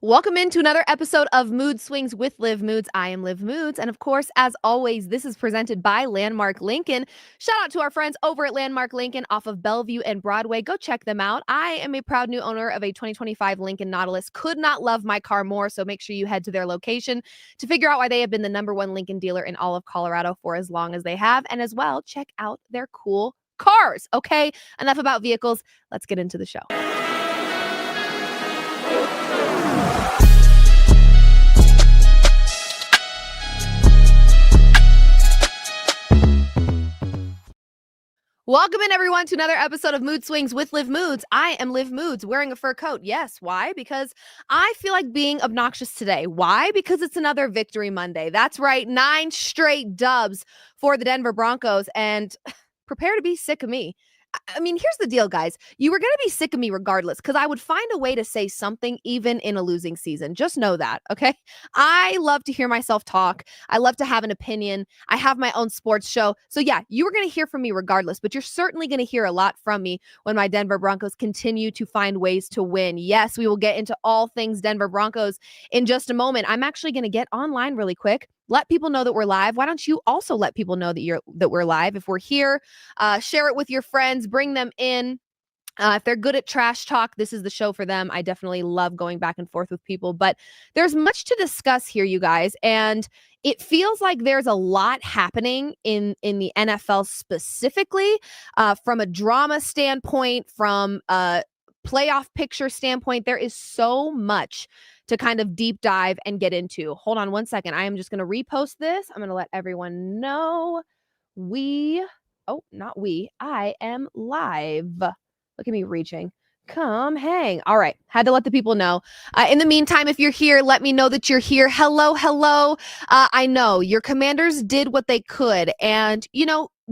Welcome into another episode of Mood Swings with Liv Moods. I am Liv Moods. And of course, as always, this is presented by Landmark Lincoln. Shout out to our friends over at Landmark Lincoln off of Bellevue and Broadway. Go check them out. I am a proud new owner of a 2025 Lincoln Nautilus. Could not love my car more. So make sure you head to their location to figure out why they have been the #1 Lincoln dealer in all of Colorado for as long as they have. And as well, check out their cool cars. Okay, enough about vehicles. Let's get into the show. Welcome in, everyone, to another episode of Mood Swings with Liv Moods. I am Liv Moods, wearing a fur coat. Yes, why? Because I feel like being obnoxious today. Why? Because it's another Victory Monday. That's right, 9 straight dubs for the Denver Broncos, and prepare to be sick of me. I mean, here's the deal, guys. You were going to be sick of me regardless, because I would find a way to say something even in a losing season. Just know that, okay? I love to hear myself talk. I love to have an opinion. I have my own sports show. So yeah, you were going to hear from me regardless, but you're certainly going to hear a lot from me when my Denver Broncos continue to find ways to win. Yes, we will get into all things Denver Broncos in just a moment. I'm actually going to get online really quick. Let people know that we're live. Why don't you also let people know that we're live? If we're here, share it with your friends, bring them in. If they're good at trash talk, this is the show for them. I definitely love going back and forth with people, but there's much to discuss here, you guys. And it feels like there's a lot happening in the NFL specifically, from a drama standpoint, from a playoff picture standpoint. There is so much to kind of deep dive and get into. Hold on one second. I am just going to repost this. I'm going to let everyone know I am live. Look at me reaching. Come hang. All right. Had to let the people know. In the meantime, if you're here, let me know that you're here. Hello. I know your Commanders did what they could. And,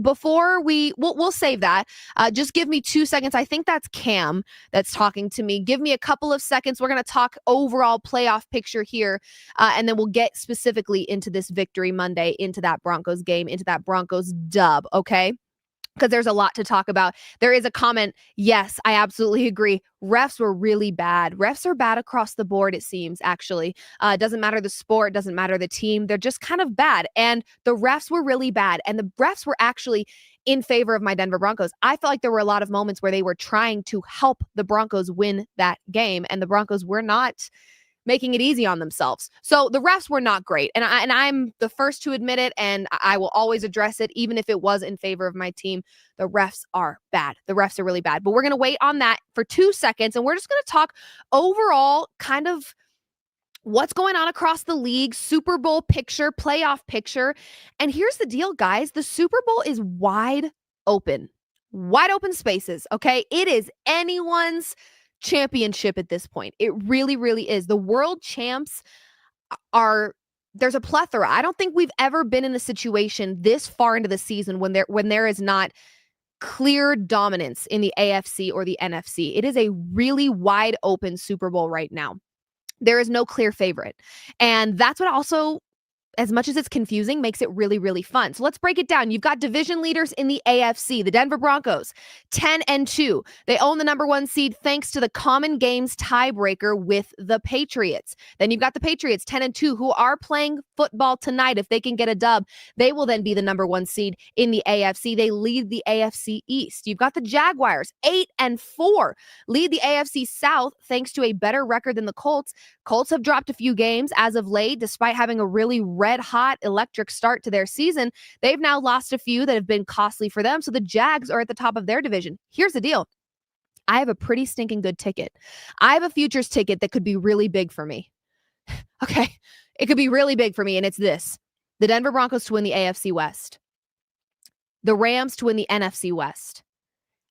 before we'll save that. Just give me 2 seconds. I think that's Cam that's talking to me. Give me a couple of seconds. We're going to talk overall playoff picture here. And then we'll get specifically into this Victory Monday, into that Broncos game, into that Broncos dub. Okay. Because there's a lot to talk about. There is a comment. Yes, I absolutely agree. Refs were really bad. Refs are bad across the board, it seems, actually. It doesn't matter the sport, doesn't matter the team. They're just kind of bad. And the refs were really bad. And the refs were actually in favor of my Denver Broncos. I felt like there were a lot of moments where they were trying to help the Broncos win that game. And the Broncos were not making it easy on themselves. So the refs were not great. And I'm the first to admit it, and I will always address it, even if it was in favor of my team. The refs are bad. The refs are really bad. But we're going to wait on that for 2 seconds, and we're just going to talk overall kind of what's going on across the league, Super Bowl picture, playoff picture. And here's the deal, guys. The Super Bowl is wide open spaces, okay? It is anyone's championship at this point. It really, really is. The world champs there's a plethora. I don't think we've ever been in a situation this far into the season when there is not clear dominance in the AFC or the NFC. It is a really wide open Super Bowl right now. There is no clear favorite. And that's what also, as much as it's confusing, makes it really, really fun. So let's break it down. You've got division leaders in the AFC, the Denver Broncos, 10-2. They own the #1 seed thanks to the common games tiebreaker with the Patriots. Then you've got the Patriots, 10-2, who are playing football tonight. If they can get a dub, they will then be the #1 seed in the AFC. They lead the AFC East. You've got the Jaguars, 8-4, lead the AFC South thanks to a better record than the Colts. Colts have dropped a few games as of late, despite having a really red-hot electric start to their season. They've now lost a few that have been costly for them, so the Jags are at the top of their division. Here's the deal. I have a pretty stinking good ticket. I have a futures ticket that could be really big for me. Okay? It could be really big for me, and it's this. The Denver Broncos to win the AFC West. The Rams to win the NFC West.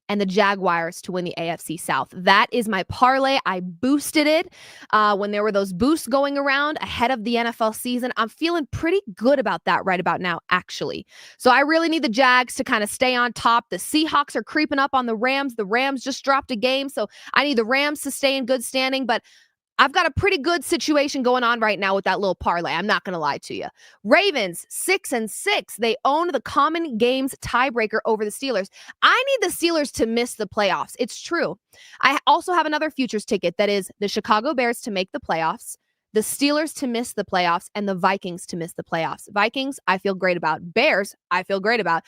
And the Jaguars to win the AFC South. That is my parlay. I boosted it when there were those boosts going around ahead of the NFL season. I'm feeling pretty good about that right about now, actually. So I really need the Jags to kind of stay on top. The Seahawks are creeping up on the Rams. The Rams just dropped a game, so I need the Rams to stay in good standing. But I've got a pretty good situation going on right now with that little parlay. I'm not going to lie to you. Ravens 6-6. They own the common games tiebreaker over the Steelers. I need the Steelers to miss the playoffs. It's true. I also have another futures ticket that is the Chicago Bears to make the playoffs, the Steelers to miss the playoffs, and the Vikings to miss the playoffs. Vikings, I feel great about. Bears, I feel great about.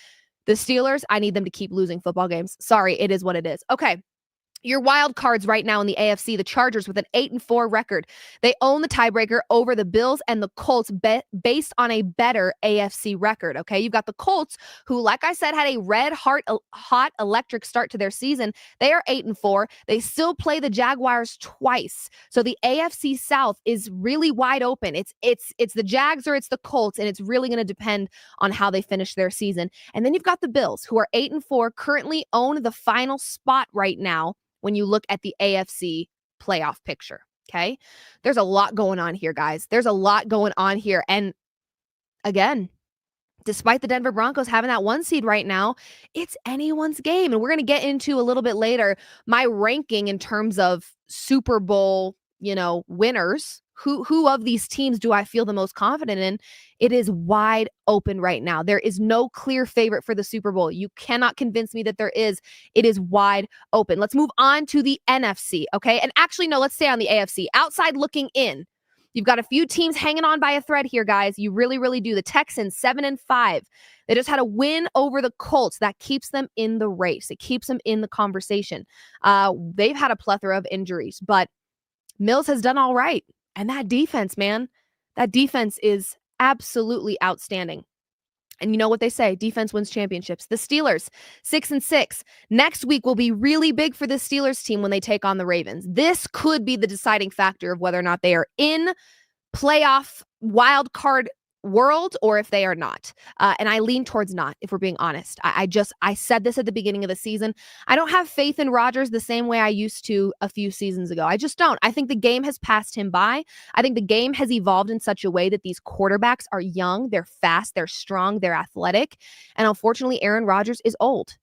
The Steelers, I need them to keep losing football games. Sorry, it is what it is. Okay. Your wild cards right now in the AFC, the Chargers with an 8-4 record. They own the tiebreaker over the Bills and the Colts based on a better AFC record, okay? You've got the Colts who, like I said, had a hot electric start to their season. They are 8-4. They still play the Jaguars twice. So the AFC South is really wide open. It's the Jags or it's the Colts, and it's really going to depend on how they finish their season. And then you've got the Bills who are 8-4, currently own the final spot right now when you look at the AFC playoff picture, okay? There's a lot going on here, guys. There's a lot going on here. And again, despite the Denver Broncos having that 1 seed right now, it's anyone's game. And we're going to get into a little bit later my ranking in terms of Super Bowl, winners. Who of these teams do I feel the most confident in? It is wide open right now. There is no clear favorite for the Super Bowl. You cannot convince me that there is. It is wide open. Let's move on to the NFC, okay? And actually, no, let's stay on the AFC. Outside looking in, you've got a few teams hanging on by a thread here, guys. You really, really do. The Texans, 7-5. They just had a win over the Colts. That keeps them in the race. It keeps them in the conversation. They've had a plethora of injuries, but Mills has done all right. And that defense, man, that defense is absolutely outstanding. And you know what they say, defense wins championships. The Steelers, 6-6. Next week will be really big for the Steelers team when they take on the Ravens. This could be the deciding factor of whether or not they are in playoff wild card world or if they are not. And I lean towards not, if we're being honest. I said this at the beginning of the season. I don't have faith in Rodgers the same way I used to a few seasons ago. I just don't. I think the game has passed him by. I think the game has evolved in such a way that these quarterbacks are young, they're fast, they're strong, they're athletic. And unfortunately, Aaron Rodgers is old.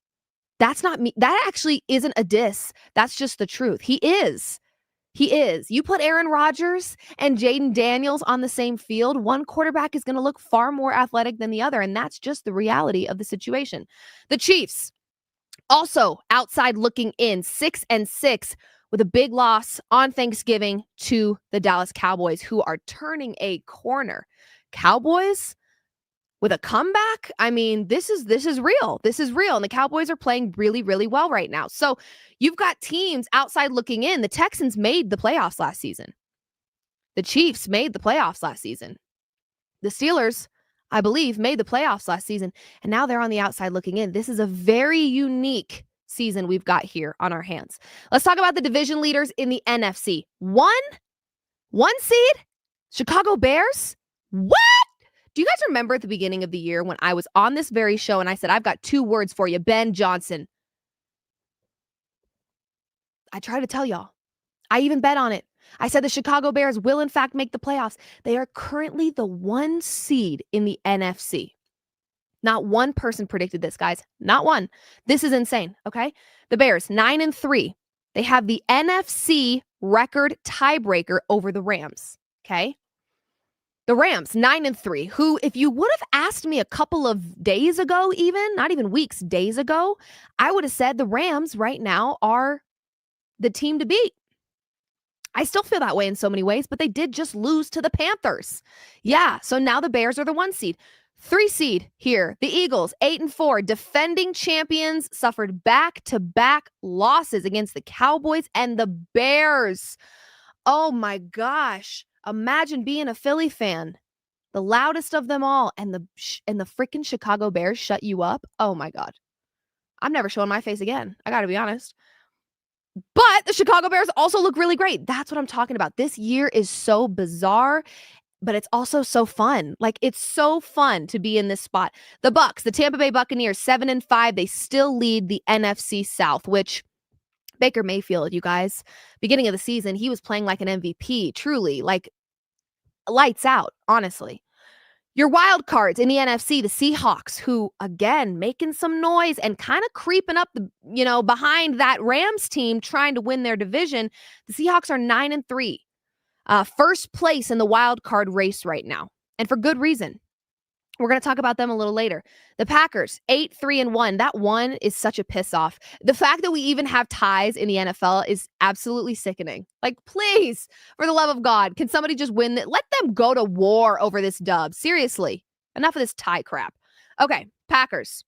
That's not me. That actually isn't a diss. That's just the truth. He is. He is. You put Aaron Rodgers and Jaden Daniels on the same field, one quarterback is going to look far more athletic than the other, and that's just the reality of the situation. The Chiefs, also outside looking in, 6-6 with a big loss on Thanksgiving to the Dallas Cowboys, who are turning a corner. Cowboys with a comeback? I mean, this is real. This is real. And the Cowboys are playing really, really well right now. So you've got teams outside looking in. The Texans made the playoffs last season. The Chiefs made the playoffs last season. The Steelers, I believe, made the playoffs last season. And now they're on the outside looking in. This is a very unique season we've got here on our hands. Let's talk about the division leaders in the NFC. One seed, Chicago Bears. What? Do you guys remember at the beginning of the year when I was on this very show and I said, I've got 2 words for you, Ben Johnson? I try to tell y'all. I even bet on it. I said the Chicago Bears will, in fact, make the playoffs. They are currently the 1 seed in the NFC. Not one person predicted this, guys. Not one. This is insane, okay? The Bears, 9-3. They have the NFC record tiebreaker over the Rams, okay? The Rams, 9-3, who, if you would have asked me a couple of days ago, not even weeks, days ago, I would have said the Rams right now are the team to beat. I still feel that way in so many ways, but they did just lose to the Panthers. Yeah, so now the Bears are the 1 seed. 3 seed here, the Eagles, 8-4, defending champions, suffered back-to-back losses against the Cowboys and the Bears. Oh my gosh. Imagine being a Philly fan, the loudest of them all, and the freaking Chicago Bears shut you up. Oh my God. I'm never showing my face again. I got to be honest. But the Chicago Bears also look really great. That's what I'm talking about. This year is so bizarre, but it's also so fun. Like, it's so fun to be in this spot. The Bucs, the Tampa Bay Buccaneers, 7-5. They still lead the NFC South, which Baker Mayfield, you guys, beginning of the season, he was playing like an MVP, truly, like lights out, honestly. Your wild cards in the NFC, the Seahawks, who, again, making some noise and kind of creeping up behind that Rams team trying to win their division. The Seahawks are 9-3. First place in the wild card race right now, and for good reason. We're going to talk about them a little later. The Packers, 8-3-1. That one is such a piss off. The fact that we even have ties in the NFL is absolutely sickening. Like, please, for the love of God, can somebody just win that? Let them go to war over this dub. Seriously, enough of this tie crap. Okay, Packers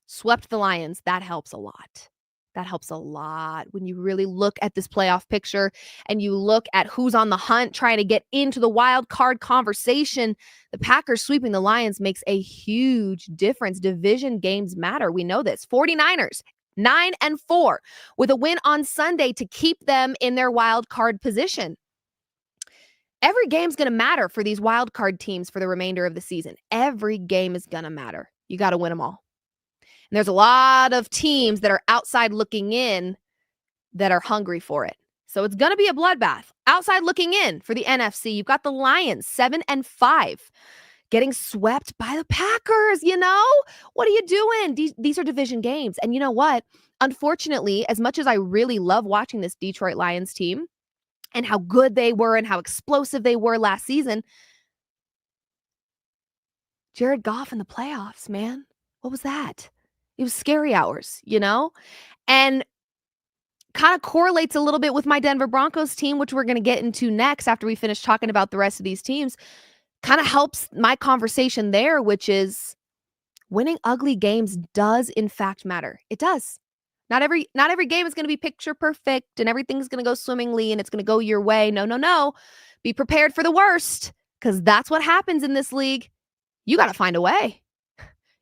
swept the Lions. That helps a lot. That helps a lot when you really look at this playoff picture and you look at who's on the hunt trying to get into the wild card conversation. The Packers sweeping the Lions makes a huge difference. Division games matter. We know this. 49ers, 9-4 with a win on Sunday to keep them in their wild card position. Every game's going to matter for these wild card teams for the remainder of the season. Every game is going to matter. You got to win them all. And there's a lot of teams that are outside looking in that are hungry for it. So it's going to be a bloodbath. Outside looking in for the NFC, you've got the Lions, 7-5, getting swept by the Packers. What are you doing? These are division games. And you know what? Unfortunately, as much as I really love watching this Detroit Lions team and how good they were and how explosive they were last season, Jared Goff in the playoffs, man. What was that? It was scary hours, and kind of correlates a little bit with my Denver Broncos team, which we're going to get into next after we finish talking about the rest of these teams. Kind of helps my conversation there, which is winning ugly games does in fact matter. It does. Not every game is going to be picture perfect and everything's going to go swimmingly and it's going to go your way. No. Be prepared for the worst, because that's what happens in this league. You got to find a way.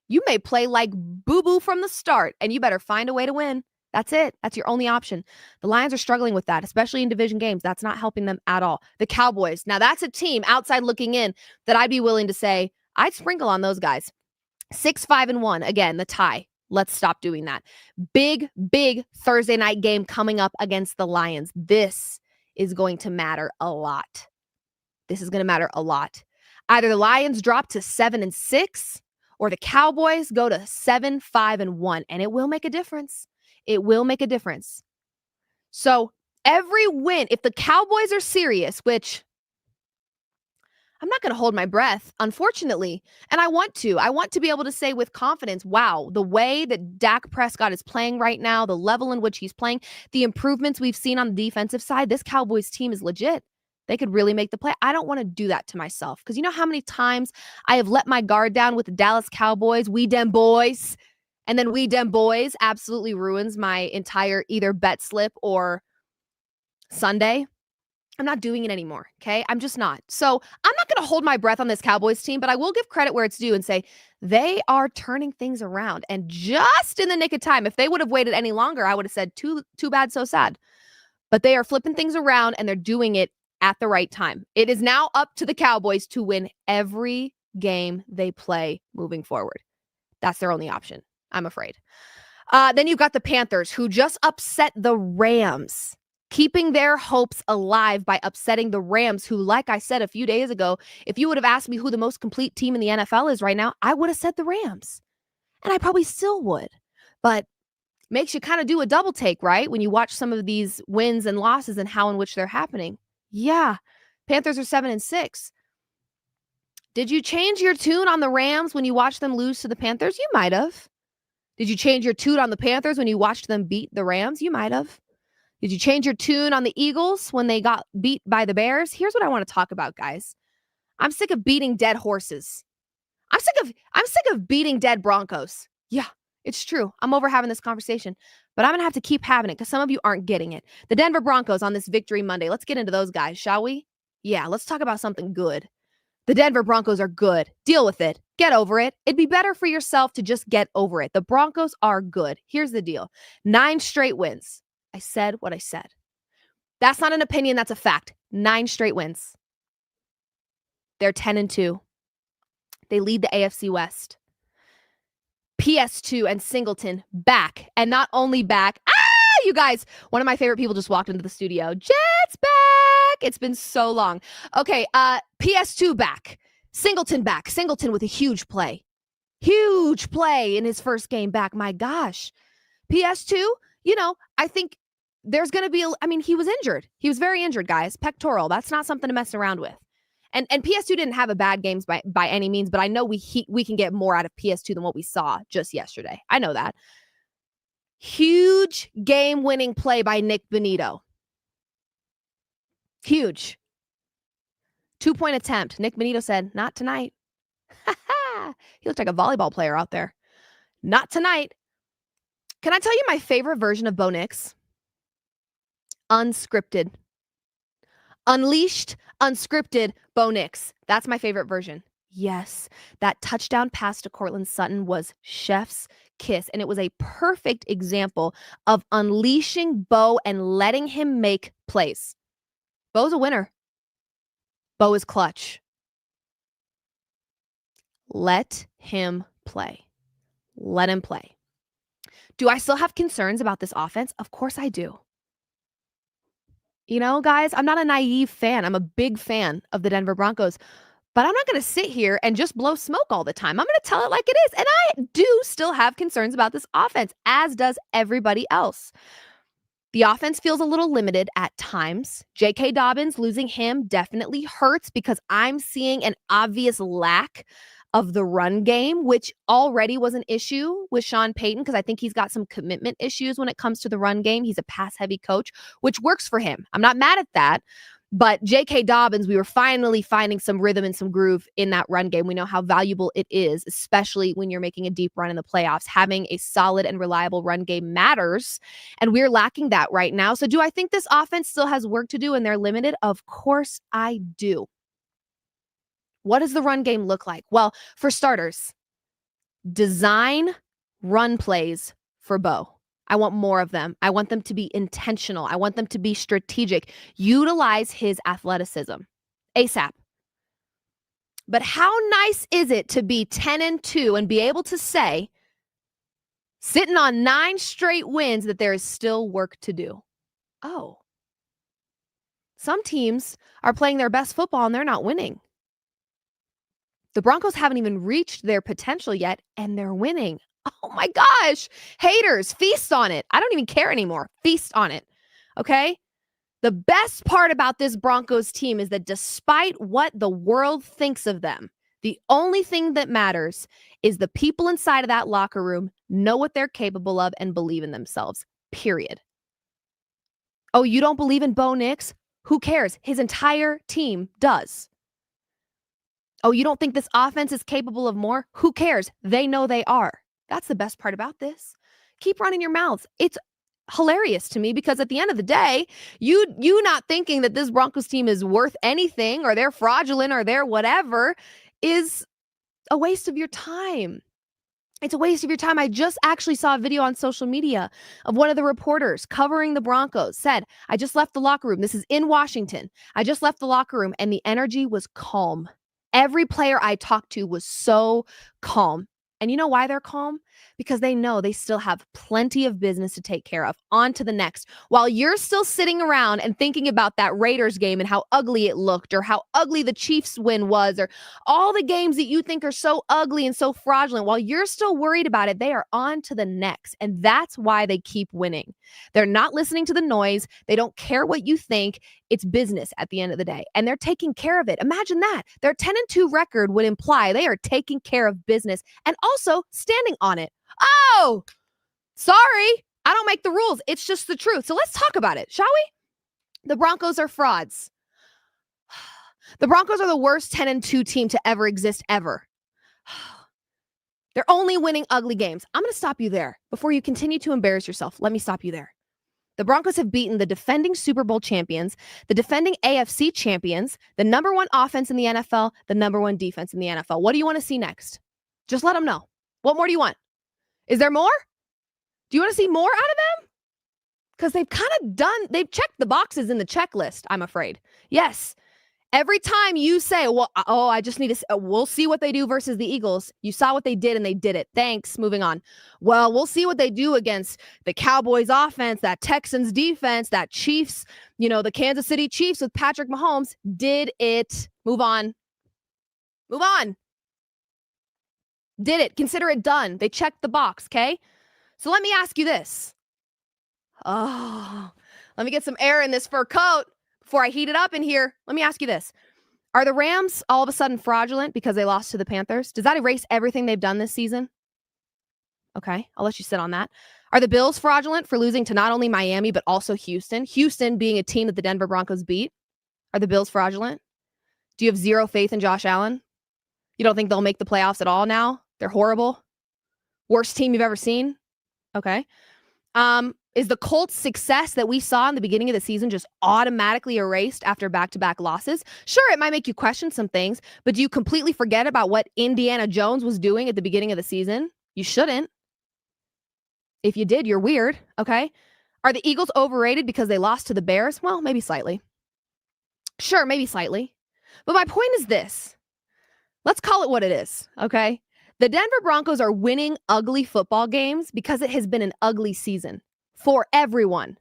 You may play like boo-boo from the start, and you better find a way to win. That's it. That's your only option. The Lions are struggling with that, especially in division games. That's not helping them at all. The Cowboys, now that's a team outside looking in that I'd be willing to say I'd sprinkle on those guys. 6-5-1. Again, the tie. Let's stop doing that. Big Thursday night game coming up against the Lions. This is going to matter a lot. Either the Lions drop to 7-6, or the Cowboys go to 7-5-1, and it will make a difference. So every win, if the Cowboys are serious, which I'm not going to hold my breath, unfortunately, and I want to be able to say with confidence, wow, the way that Dak Prescott is playing right now, the level in which he's playing, the improvements we've seen on the defensive side, this Cowboys team is legit. They could really make the play. I don't want to do that to myself, because you know how many times I have let my guard down with the Dallas Cowboys, we dem boys, and then we dem boys absolutely ruins my entire either bet slip or Sunday. I'm not doing it anymore, okay? I'm just not. So I'm not going to hold my breath on this Cowboys team, but I will give credit where it's due and say they are turning things around. And just in the nick of time, if they would have waited any longer, I would have said too bad, so sad. But they are flipping things around, and they're doing it at the right time. It is now up to the Cowboys to win every game they play moving forward. That's their only option, I'm afraid. Then you've got the Panthers, who just upset the Rams, keeping their hopes alive by upsetting the Rams, who, like I said a few days ago, if you would have asked me who the most complete team in the NFL is right now, I would have said the Rams. And I probably still would. But makes you kind of do a double take, right? When you watch some of these wins and losses and how in which they're happening. Yeah, Panthers are 7-6. Did you change your tune on the Rams when you watched them lose to the Panthers? You might have. Did you change your tune on the Panthers when you watched them beat the Rams? You might have. Did you change your tune on the Eagles when they got beat by the Bears? Here's what I want to talk about, guys. I'm sick of beating dead horses. I'm sick of beating dead Broncos. Yeah, it's true. I'm over having this conversation, but I'm going to have to keep having it because some of you aren't getting it. The Denver Broncos on this Victory Monday. Let's get into those guys, shall we? Yeah, let's talk about something good. The Denver Broncos are good. Deal with it. Get over it. It'd be better for yourself to just get over it. The Broncos are good. Here's the deal. 9 straight wins. I said what I said. That's not an opinion. That's a fact. 9 straight wins. They're 10-2. They lead the AFC West. PSII and Singleton back. And not only back. You guys, one of my favorite people just walked into the studio. Jets back. It's been so long. Okay, PSII back. Singleton back. Singleton with a huge play. Huge play in his first game back. My gosh. PSII, I think there's going to be, he was injured. He was very injured, guys. Pectoral. That's not something to mess around with. And PS2 didn't have a bad games by any means, but I know we can get more out of PS2 than what we saw just yesterday. I know that. Huge game-winning play by Nik Bonitto. Huge. 2-point attempt. Nik Bonitto said, not tonight. He looked like a volleyball player out there. Not tonight. Can I tell you my favorite version of Bo Nix? Unscripted. Unleashed, unscripted Bo Nix. That's my favorite version. Yes, that touchdown pass to Courtland Sutton was chef's kiss, and it was a perfect example of unleashing Bo and letting him make plays. Bo's a winner. Bo is clutch. Let him play. Let him play. Do I still have concerns about this offense? Of course I do. You know, guys, I'm not a naive fan. I'm a big fan of the Denver Broncos, but I'm not going to sit here and just blow smoke all the time. I'm going to tell it like it is. And I do still have concerns about this offense, as does everybody else. The offense feels a little limited at times. JK Dobbins, losing him definitely hurts because I'm seeing an obvious lack of the run game, which already was an issue with Sean Payton because I think he's got some commitment issues when it comes to the run game. He's a pass-heavy coach, which works for him. I'm not mad at that. But J.K. Dobbins, we were finally finding some rhythm and some groove in that run game. We know how valuable it is, especially when you're making a deep run in the playoffs. Having a solid and reliable run game matters, and we're lacking that right now. So do I think this offense still has work to do and they're limited? Of course I do. What does the run game look like? Well, for starters, design run plays for Bo. I want more of them. I want them to be intentional. I want them to be strategic. Utilize his athleticism ASAP. But how nice is it to be 10-2 and be able to say, sitting on 9 straight wins, that there is still work to do? Oh, some teams are playing their best football and they're not winning. The Broncos haven't even reached their potential yet, and they're winning. Oh my gosh. Haters, feast on it. I don't even care anymore. Feast on it. Okay? The best part about this Broncos team is that despite what the world thinks of them, the only thing that matters is the people inside of that locker room know what they're capable of and believe in themselves. Period. Oh, you don't believe in Bo Nix? Who cares? His entire team does. Oh, you don't think this offense is capable of more? Who cares? They know they are. That's the best part about this. Keep running your mouths. It's hilarious to me because at the end of the day, you not thinking that this Broncos team is worth anything or they're fraudulent or they're whatever is a waste of your time. It's a waste of your time. I just actually saw a video on social media of one of the reporters covering the Broncos said, I just left the locker room. This is in Washington. I just left the locker room and the energy was calm. Every player I talked to was so calm. And you know why they're calm? Because they know they still have plenty of business to take care of. On to the next. While you're still sitting around and thinking about that Raiders game and how ugly it looked or how ugly the Chiefs win was or all the games that you think are so ugly and so fraudulent, while you're still worried about it, they are on to the next. And that's why they keep winning. They're not listening to the noise. They don't care what you think. It's business at the end of the day. And they're taking care of it. Imagine that. Their 10-2 record would imply they are taking care of business and also standing on it. Oh, sorry. I don't make the rules. It's just the truth. So let's talk about it, shall we? The Broncos are frauds. The Broncos are the worst 10-2 team to ever exist ever. They're only winning ugly games. I'm going to stop you there. Before you continue to embarrass yourself, let me stop you there. The Broncos have beaten the defending Super Bowl champions, the defending AFC champions, the number 1 offense in the NFL, the number 1 defense in the NFL. What do you want to see next? Just let them know. What more do you want? Is there more? Do you want to see more out of them? Because they've checked the boxes in the checklist, I'm afraid. Yes. Every time you say, I just need to, we'll see what they do versus the Eagles. You saw what they did and they did it. Thanks. Moving on. Well, we'll see what they do against the Cowboys offense, that Texans defense, that Chiefs, the Kansas City Chiefs with Patrick Mahomes. Did it. Move on. Move on. Did it. Consider it done. They checked the box, okay? So let me ask you this. Oh, Let me get some air in this fur coat before I heat it up in here. Let me ask you this. Are the Rams all of a sudden fraudulent because they lost to the Panthers? Does that erase everything they've done this season? Okay, I'll let you sit on that. Are the Bills fraudulent for losing to not only Miami, but also Houston? Houston being a team that the Denver Broncos beat. Are the Bills fraudulent? Do you have zero faith in Josh Allen? You don't think they'll make the playoffs at all now? They're horrible? Worst team you've ever seen? Okay. Is the Colts' success that we saw in the beginning of the season just automatically erased after back-to-back losses? Sure, it might make you question some things, but do you completely forget about what Indiana Jones was doing at the beginning of the season? You shouldn't. If you did, you're weird, okay? Are the Eagles overrated because they lost to the Bears? Well, maybe slightly. Sure, maybe slightly. But my point is this. Let's call it what it is, okay? The Denver Broncos are winning ugly football games because it has been an ugly season for everyone.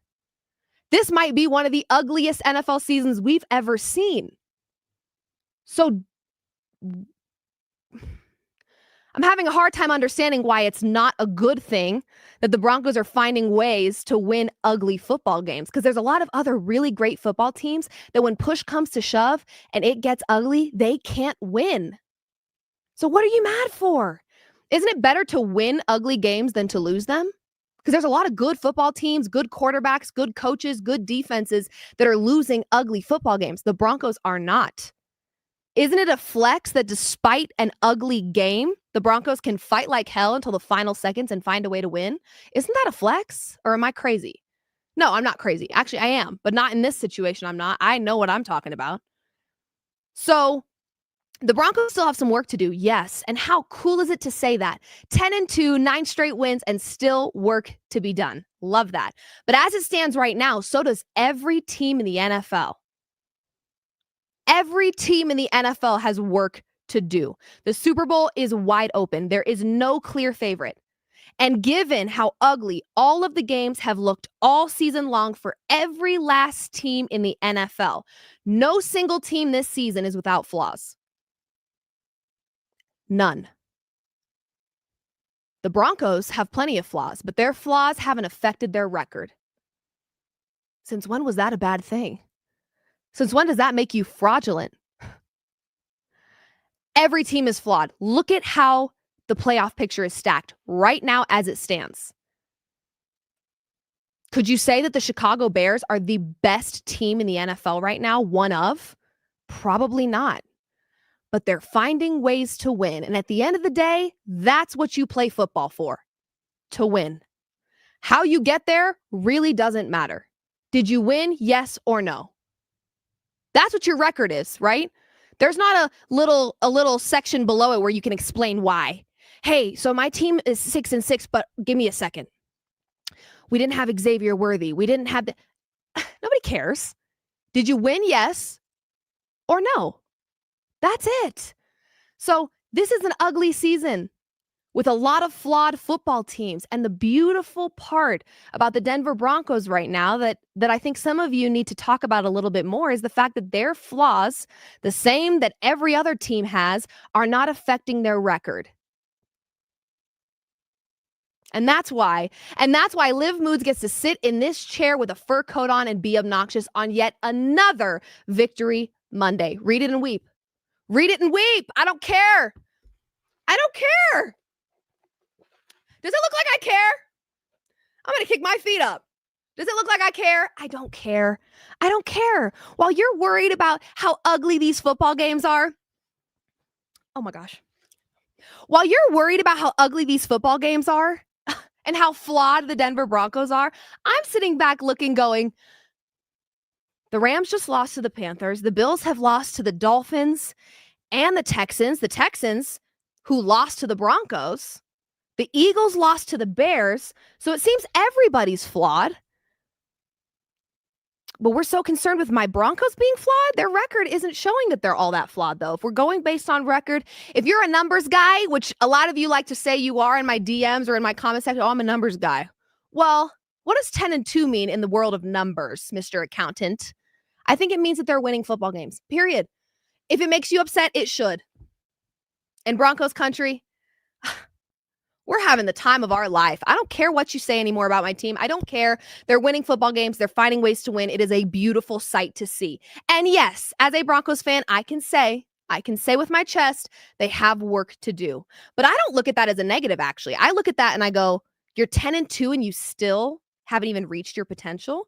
This might be one of the ugliest NFL seasons we've ever seen. So I'm having a hard time understanding why it's not a good thing that the Broncos are finding ways to win ugly football games, because there's a lot of other really great football teams that when push comes to shove and it gets ugly, they can't win. So what are you mad for? Isn't it better to win ugly games than to lose them? Because there's a lot of good football teams, good quarterbacks, good coaches, good defenses that are losing ugly football games. The Broncos are not. Isn't it a flex that despite an ugly game, the Broncos can fight like hell until the final seconds and find a way to win? Isn't that a flex? Or am I crazy? No, I'm not crazy. Actually, I am, but not in this situation. I'm not. I know what I'm talking about. So the Broncos still have some work to do, yes. And how cool is it to say that? 10-2, 9 straight wins, and still work to be done. Love that. But as it stands right now, so does every team in the NFL. Every team in the NFL has work to do. The Super Bowl is wide open. There is no clear favorite. And given how ugly all of the games have looked all season long for every last team in the NFL, no single team this season is without flaws. None. The Broncos have plenty of flaws, but their flaws haven't affected their record. Since when was that a bad thing? Since when does that make you fraudulent? Every team is flawed. Look at how the playoff picture is stacked right now as it stands. Could you say that the Chicago Bears are the best team in the NFL right now? One of? Probably not. But they're finding ways to win. And at the end of the day, that's what you play football for, to win. How you get there really doesn't matter. Did you win? Yes or no? That's what your record is, right? There's not a little section below it where you can explain why. Hey, so my team is 6-6, but give me a second. We didn't have Xavier Worthy. We didn't have Nobody cares. Did you win? Yes or no? That's it. So this is an ugly season with a lot of flawed football teams. And the beautiful part about the Denver Broncos right now that I think some of you need to talk about a little bit more is the fact that their flaws, the same that every other team has, are not affecting their record. And that's why Liv Moods gets to sit in this chair with a fur coat on and be obnoxious on yet another Victory Monday. Read it and weep. Read it and weep. I don't care. I don't care. Does it look like I care? I'm going to kick my feet up. Does it look like I care? I don't care. I don't care. While you're worried about how ugly these football games are. Oh my gosh. While you're worried about how ugly these football games are and how flawed the Denver Broncos are, I'm sitting back looking going, the Rams just lost to the Panthers. The Bills have lost to the Dolphins and the Texans. The Texans who lost to the Broncos. The Eagles lost to the Bears, so it seems everybody's flawed. But we're so concerned with my Broncos being flawed. Their record isn't showing that they're all that flawed, though. If we're going based on record, if you're a numbers guy, which a lot of you like to say you are in my DMs or in my comment section, oh, I'm a numbers guy. Well, what does 10-2 mean in the world of numbers, Mr. Accountant? I think it means that they're winning football games, period. If it makes you upset, it should. In Broncos country, We're having the time of our life. I don't care what you say anymore about my team. I don't care. They're winning football games. They're finding ways to win. It is a beautiful sight to see. And yes, as a Broncos fan, I can say with my chest, they have work to do. But I don't look at that as a negative, actually. I look at that and I go, you're 10-2 and you still haven't even reached your potential.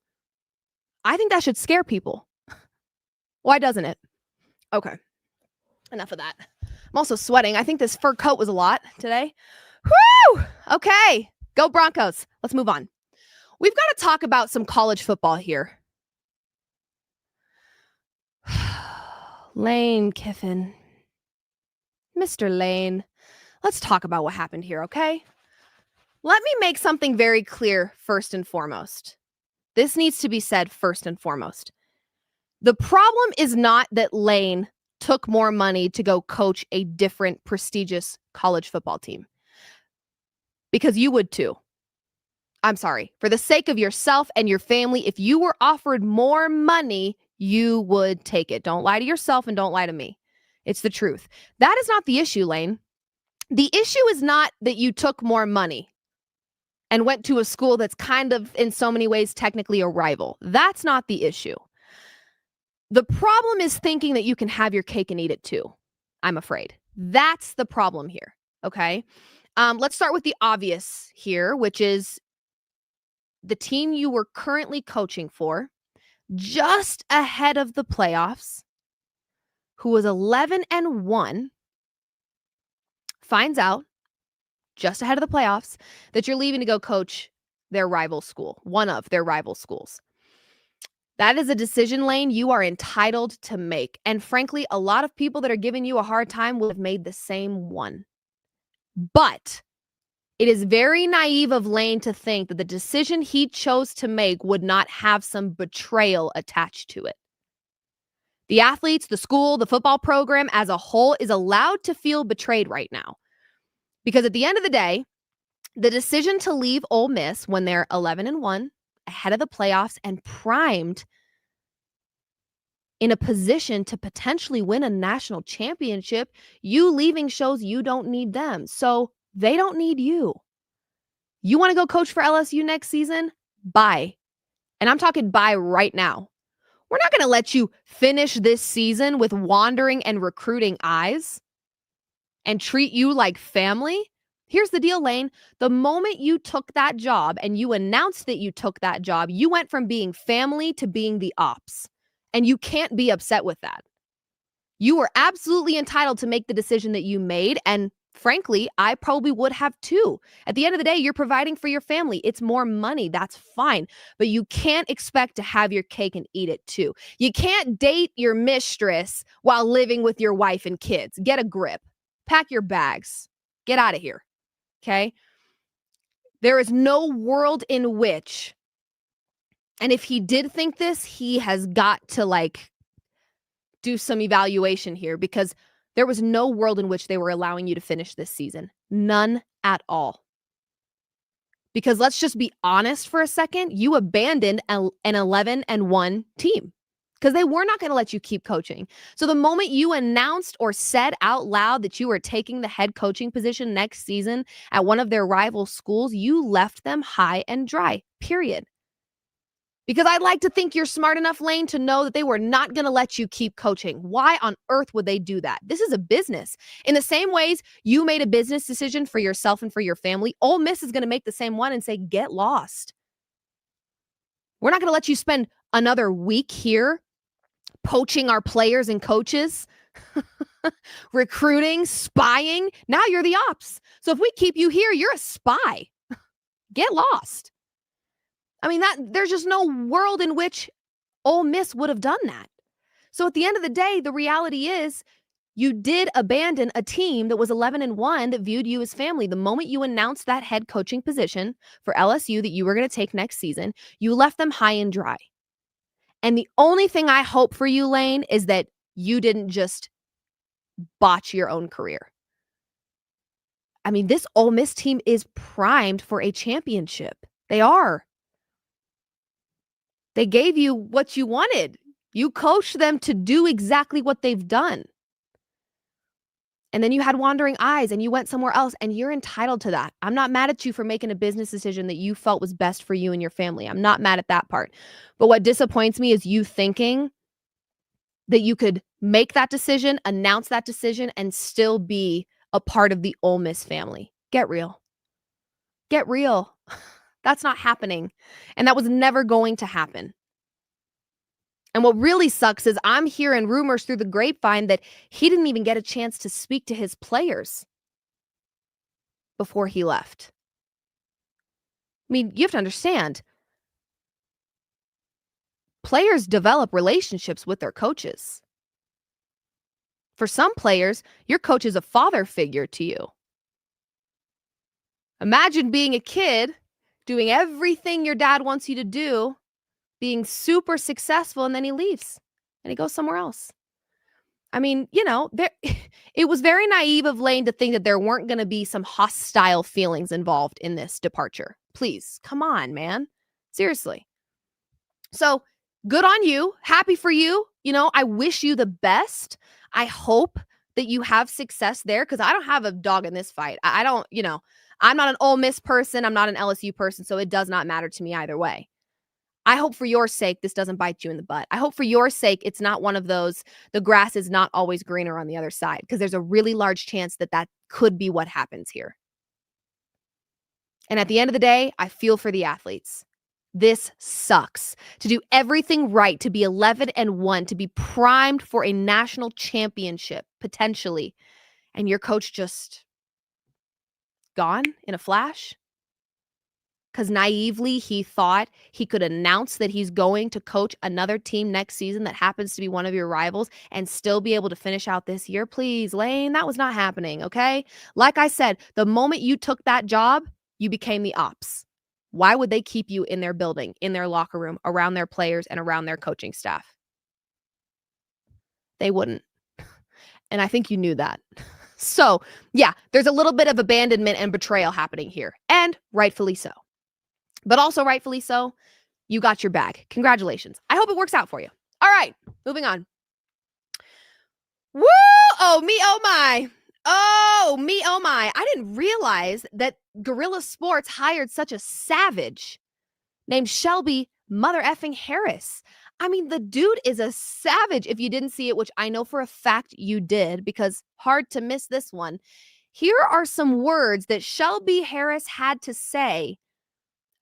I think that should scare people. Why doesn't it? Okay. Enough of that. I'm also sweating. I think this fur coat was a lot today. Woo! Okay. Go Broncos. Let's move on. We've got to talk about some college football here. Lane Kiffin. Mr. Lane. Let's talk about what happened here, okay? Let me make something very clear first and foremost. This needs to be said first and foremost. The problem is not that Lane took more money to go coach a different prestigious college football team. Because you would too. I'm sorry. For the sake of yourself and your family, if you were offered more money, you would take it. Don't lie to yourself and don't lie to me. It's the truth. That is not the issue, Lane. The issue is not that you took more money and went to a school that's kind of in so many ways technically a rival. That's not the issue. The problem is thinking that you can have your cake and eat it too, I'm afraid. That's the problem here, okay? Let's start with the obvious here, which is the team you were currently coaching for, just ahead of the playoffs, who was 11-1, finds out just ahead of the playoffs that you're leaving to go coach their rival school, one of their rival schools. That is a decision, Lane, you are entitled to make. And frankly, a lot of people that are giving you a hard time would have made the same one. But it is very naive of Lane to think that the decision he chose to make would not have some betrayal attached to it. The athletes, the school, the football program as a whole is allowed to feel betrayed right now. Because at the end of the day, the decision to leave Ole Miss when they're 11-1, ahead of the playoffs and primed in a position to potentially win a national championship, you leaving shows you don't need them. So they don't need you. You want to go coach for LSU next season? Bye. And I'm talking bye right now. We're not going to let you finish this season with wandering and recruiting eyes and treat you like family. Here's the deal, Lane. The moment you took that job and you announced that you took that job, you went from being family to being the ops. And you can't be upset with that. You were absolutely entitled to make the decision that you made. And frankly, I probably would have too. At the end of the day, you're providing for your family. It's more money. That's fine. But you can't expect to have your cake and eat it too. You can't date your mistress while living with your wife and kids. Get a grip. Pack your bags. Get out of here. Okay? There is no world in which, and if he did think this, he has got to do some evaluation here, because there was no world in which they were allowing you to finish this season. None at all. Because let's just be honest for a second, you abandoned an 11-1 team because they were not going to let you keep coaching. So the moment you announced or said out loud that you were taking the head coaching position next season at one of their rival schools, you left them high and dry, period. Because I'd like to think you're smart enough, Lane, to know that they were not going to let you keep coaching. Why on earth would they do that? This is a business. In the same ways you made a business decision for yourself and for your family, Ole Miss is going to make the same one and say, get lost. We're not going to let you spend another week here poaching our players and coaches, recruiting, spying. Now you're the ops. So if we keep you here, you're a spy. Get lost. I mean, there's just no world in which Ole Miss would have done that. So at the end of the day, the reality is you did abandon a team that was 11-1 that viewed you as family. The moment you announced that head coaching position for LSU that you were going to take next season, you left them high and dry. And the only thing I hope for you, Lane, is that you didn't just botch your own career. I mean, this Ole Miss team is primed for a championship. They are. They gave you what you wanted. You coached them to do exactly what they've done. And then you had wandering eyes and you went somewhere else, and you're entitled to that. I'm not mad at you for making a business decision that you felt was best for you and your family. I'm not mad at that part. But what disappoints me is you thinking that you could make that decision, announce that decision, and still be a part of the Ole Miss family. Get real. Get real. That's not happening. And that was never going to happen. And what really sucks is I'm hearing rumors through the grapevine that he didn't even get a chance to speak to his players before he left. I mean, you have to understand, players develop relationships with their coaches. For some players, your coach is a father figure to you. Imagine being a kid, doing everything your dad wants you to do, being super successful, and then he leaves and he goes somewhere else. I mean, it was very naive of Lane to think that there weren't going to be some hostile feelings involved in this departure. Please, come on, man. Seriously. So good on you. Happy for you. I wish you the best. I hope that you have success there, because I don't have a dog in this fight. I don't, I'm not an Ole Miss person. I'm not an LSU person. So it does not matter to me either way. I hope for your sake this doesn't bite you in the butt. I hope for your sake it's not one of those, the grass is not always greener on the other side, because there's a really large chance that that could be what happens here. And at the end of the day, I feel for the athletes. This sucks. To do everything right, to be 11-1, to be primed for a national championship, potentially, and your coach just gone in a flash? Because naively, he thought he could announce that he's going to coach another team next season that happens to be one of your rivals and still be able to finish out this year. Please, Lane, that was not happening, okay? Like I said, the moment you took that job, you became the ops. Why would they keep you in their building, in their locker room, around their players, and around their coaching staff? They wouldn't. And I think you knew that. So, yeah, there's a little bit of abandonment and betrayal happening here, and rightfully so. But also rightfully so, you got your bag. Congratulations. I hope it works out for you. All right, moving on. Woo! Oh, me, oh my. Oh, me, oh my. I didn't realize that Guerrilla Sports hired such a savage named Shelby Mother effing Harris. I mean, the dude is a savage if you didn't see it, which I know for a fact you did, because hard to miss this one. Here are some words that Shelby Harris had to say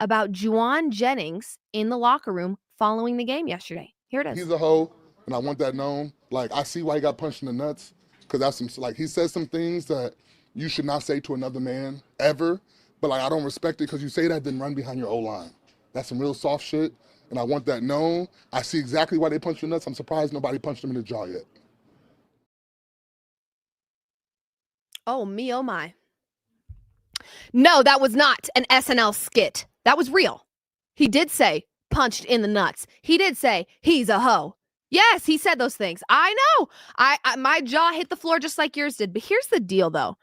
about Juwan Jennings in the locker room following the game yesterday. Here it is. He's a hoe, and I want that known. Like, I see why he got punched in the nuts, because that's some, like, he says some things that you should not say to another man ever, but, like, I don't respect it, because you say that, then run behind your O-line. That's some real soft shit, and I want that known. I see exactly why they punched you in the nuts. I'm surprised nobody punched him in the jaw yet. Oh, me, oh my. No, that was not an SNL skit. That was real. He did say punched in the nuts. He did say he's a hoe. Yes, he said those things. I know. I my jaw hit the floor just like yours did. But here's the deal, though.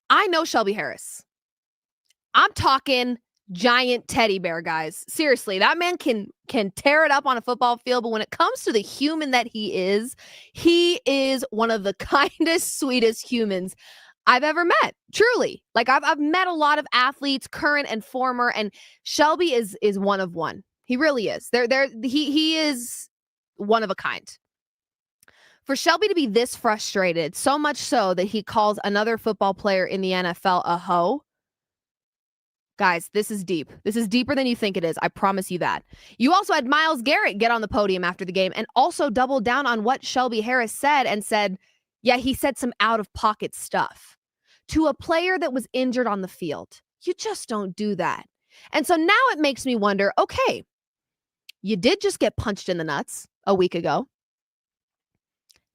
I know Shelby Harris. I'm talking giant teddy bear, guys. Seriously, that man can tear it up on a football field. But when it comes to the human that he is one of the kindest, sweetest humans I've ever met. Truly. Like I've met a lot of athletes, current and former, and Shelby is one of one. He really is. He is one of a kind. For Shelby to be this frustrated, so much so that he calls another football player in the NFL a hoe. Guys, this is deep. This is deeper than you think it is. I promise you that. You also had Myles Garrett get on the podium after the game and also double down on what Shelby Harris said and said, yeah, he said some out-of-pocket stuff to a player that was injured on the field. You just don't do that. And so now it makes me wonder, okay, you did just get punched in the nuts a week ago.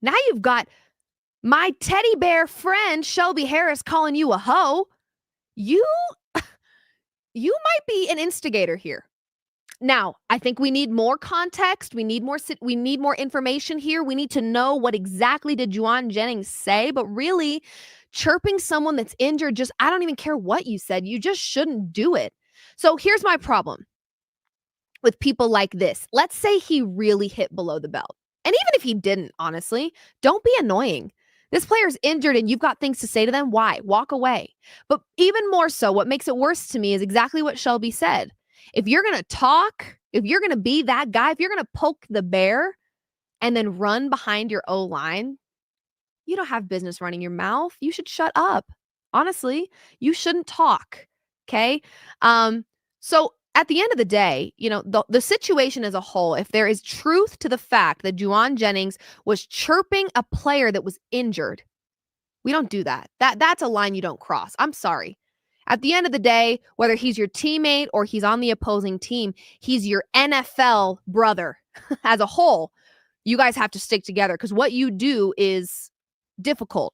Now you've got my teddy bear friend, Shelby Harris, calling you a hoe. You might be an instigator here. Now, I think we need more context. We need more information here. We need to know what exactly did Juwan Jennings say, but really chirping someone that's injured, I don't even care what you said. You just shouldn't do it. So here's my problem with people like this. Let's say he really hit below the belt. And even if he didn't, honestly, don't be annoying. This player's injured and you've got things to say to them. Why? Walk away. But even more so, what makes it worse to me is exactly what Shelby said. If you're going to talk, if you're going to be that guy, if you're going to poke the bear and then run behind your O-line, you don't have business running your mouth. You should shut up. Honestly, you shouldn't talk. Okay. So at the end of the day, the situation as a whole, if there is truth to the fact that Juwan Jennings was chirping a player that was injured, we don't do that. That's a line you don't cross. I'm sorry. At the end of the day, whether he's your teammate or he's on the opposing team, he's your NFL brother. As a whole, you guys have to stick together because what you do is difficult.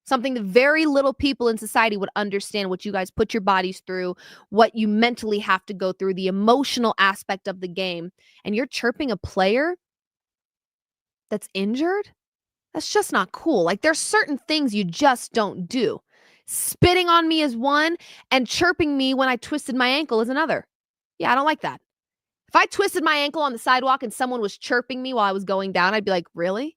Something that very little people in society would understand, what you guys put your bodies through, what you mentally have to go through, the emotional aspect of the game. And you're chirping a player that's injured? That's just not cool. Like, there's certain things you just don't do. Spitting on me is one, and chirping me when I twisted my ankle is another. Yeah, I don't like that. If I twisted my ankle on the sidewalk and someone was chirping me while I was going down, I'd be like, really?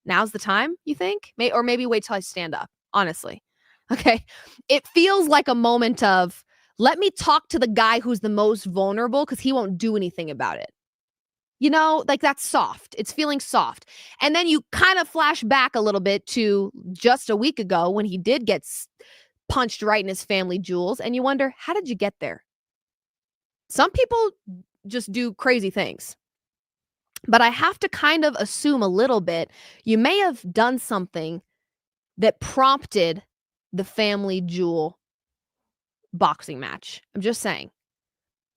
Now's the time, you think? Or maybe wait till I stand up, honestly. Okay. It feels like a moment of, let me talk to the guy who's the most vulnerable because he won't do anything about it. Like, that's soft. It's feeling soft. And then you kind of flash back a little bit to just a week ago when he did get punched right in his family jewels. And you wonder, how did you get there? Some people just do crazy things. But I have to kind of assume a little bit, you may have done something that prompted the family jewel boxing match. I'm just saying.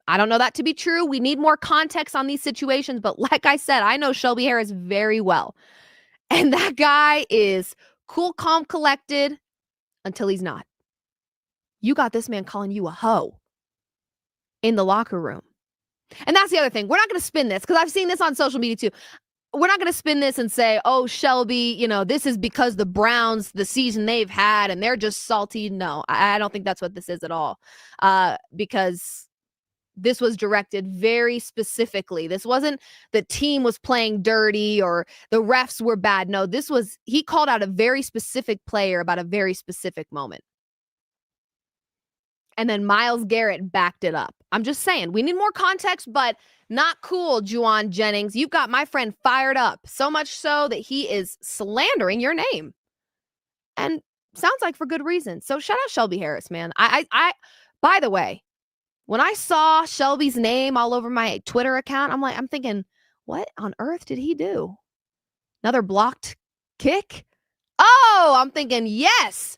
I don't know that to be true. We need more context on these situations. But like I said, I know Shelby Harris very well. And that guy is cool, calm, collected until he's not. You got this man calling you a hoe in the locker room. And that's the other thing. We're not going to spin this because I've seen this on social media too. We're not going to spin this and say, oh, Shelby, this is because the Browns, the season they've had, and they're just salty. No, I don't think that's what this is at all. Because this was directed very specifically. This wasn't the team was playing dirty or the refs were bad. No, he called out a very specific player about a very specific moment. And then Myles Garrett backed it up. I'm just saying, we need more context, but not cool, Juwan Jennings. You've got my friend fired up, so much so that he is slandering your name. And sounds like for good reason. So shout out Shelby Harris, man. I by the way, when I saw Shelby's name all over my Twitter account, I'm thinking, what on earth did he do? Another blocked kick? Oh, I'm thinking, yes.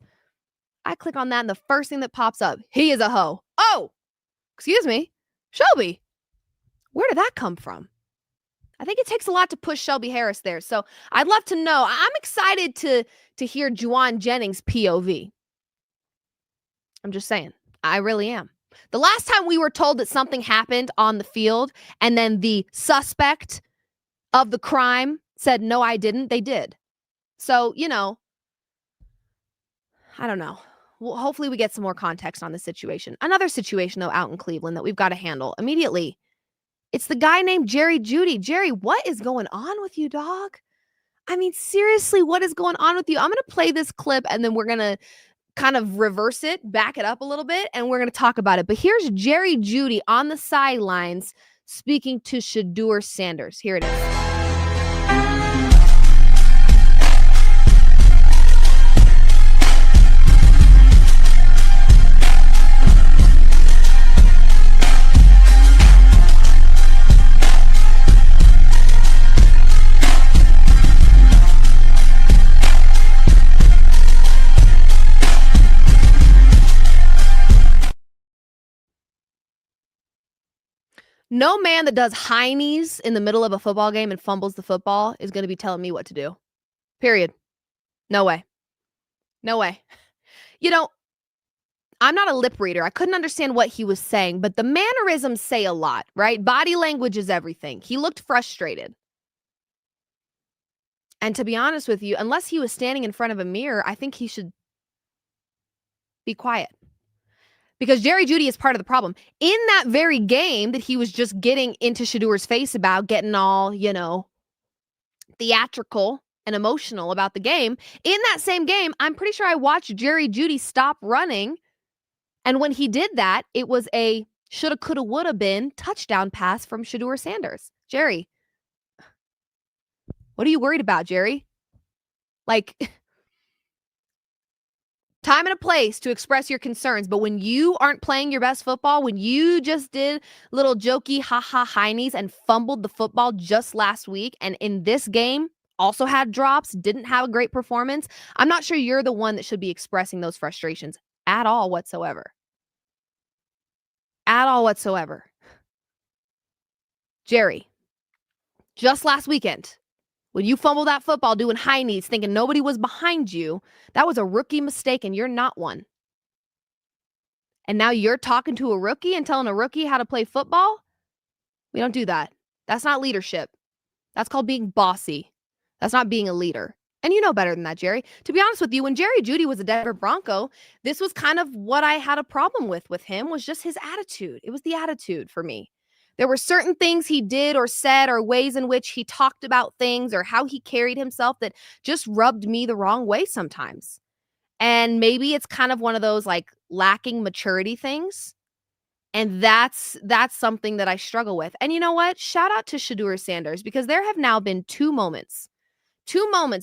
I click on that and the first thing that pops up, he is a hoe. Oh, excuse me, Shelby. Where did that come from? I think it takes a lot to push Shelby Harris there. So I'd love to know. I'm excited to hear Juwan Jennings' POV. I'm just saying. I really am. The last time we were told that something happened on the field and then the suspect of the crime said, no, I didn't, they did. So, I don't know. Well, hopefully we get some more context on the situation. Another situation, though, out in Cleveland that we've got to handle immediately. It's the guy named Jerry Jeudy. Jerry, what is going on with you, dog? I mean, seriously, what is going on with you? I'm going to play this clip and then we're going to kind of reverse it, back it up a little bit, and we're going to talk about it. But here's Jerry Jeudy on the sidelines speaking to Shedeur Sanders. Here it is. No man that does high knees in the middle of a football game and fumbles the football is going to be telling me what to do. Period. No way. No way. I'm not a lip reader. I couldn't understand what he was saying, but the mannerisms say a lot, right? Body language is everything. He looked frustrated. And to be honest with you, unless he was standing in front of a mirror, I think he should be quiet. Because Jerry Jeudy is part of the problem. In that very game that he was just getting into Shedeur's face about, getting all, theatrical and emotional about the game. In that same game, I'm pretty sure I watched Jerry Jeudy stop running. And when he did that, it was a shoulda, coulda, woulda been touchdown pass from Shedeur Sanders. Jerry, what are you worried about, Jerry? Like, time and a place to express your concerns. But when you aren't playing your best football, when you just did little jokey ha-ha heinies and fumbled the football just last week, and in this game also had drops, didn't have a great performance, I'm not sure you're the one that should be expressing those frustrations at all whatsoever. At all whatsoever. Jerry, just last weekend, when you fumbled that football doing high knees thinking nobody was behind you, that was a rookie mistake and you're not one. And now you're talking to a rookie and telling a rookie how to play football? We don't do that. That's not leadership. That's called being bossy. That's not being a leader. And you know better than that, Jerry. To be honest with you, when Jerry Jeudy was a Denver Bronco, this was kind of what I had a problem with him, was just his attitude. It was the attitude for me. There were certain things he did or said or ways in which he talked about things or how he carried himself that just rubbed me the wrong way sometimes. And maybe it's kind of one of those like lacking maturity things. And that's something that I struggle with. And you know what? Shout out to Shedeur Sanders, because there have now been two moments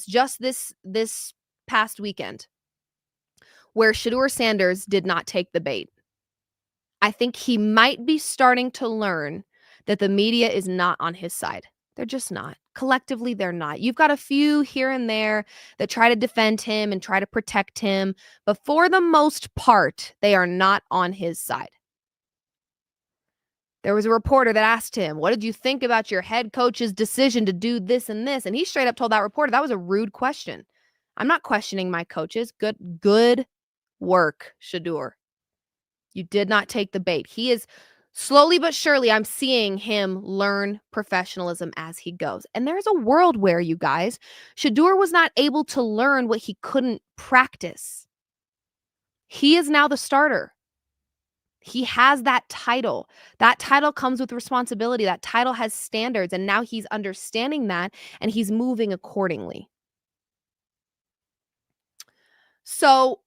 just this past weekend where Shedeur Sanders did not take the bait. I think he might be starting to learn that the media is not on his side. They're just not. Collectively, they're not. You've got a few here and there that try to defend him and try to protect him, but for the most part, they are not on his side. There was a reporter that asked him, what did you think about your head coach's decision to do this and this? And he straight up told that reporter that was a rude question. I'm not questioning my coaches. Good work, Shedeur. You did not take the bait. He is slowly but surely, I'm seeing him learn professionalism as he goes. And there's a world where, you guys, Shedeur was not able to learn what he couldn't practice. He is now the starter. He has that title. That title comes with responsibility. That title has standards. And now he's understanding that and he's moving accordingly. So,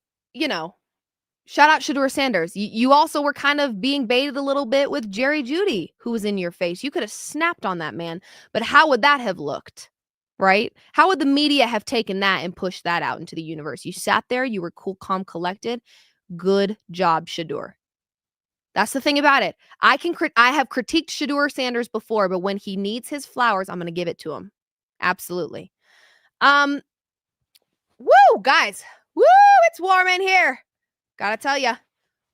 shout out Shedeur Sanders. You also were kind of being baited a little bit with Jerry Jeudy, who was in your face. You could have snapped on that man. But how would that have looked? Right? How would the media have taken that and pushed that out into the universe? You sat there. You were cool, calm, collected. Good job, Shedeur. That's the thing about it. I have critiqued Shedeur Sanders before, but when he needs his flowers, I'm going to give it to him. Absolutely. Woo, guys. Woo, it's warm in here. Gotta tell ya.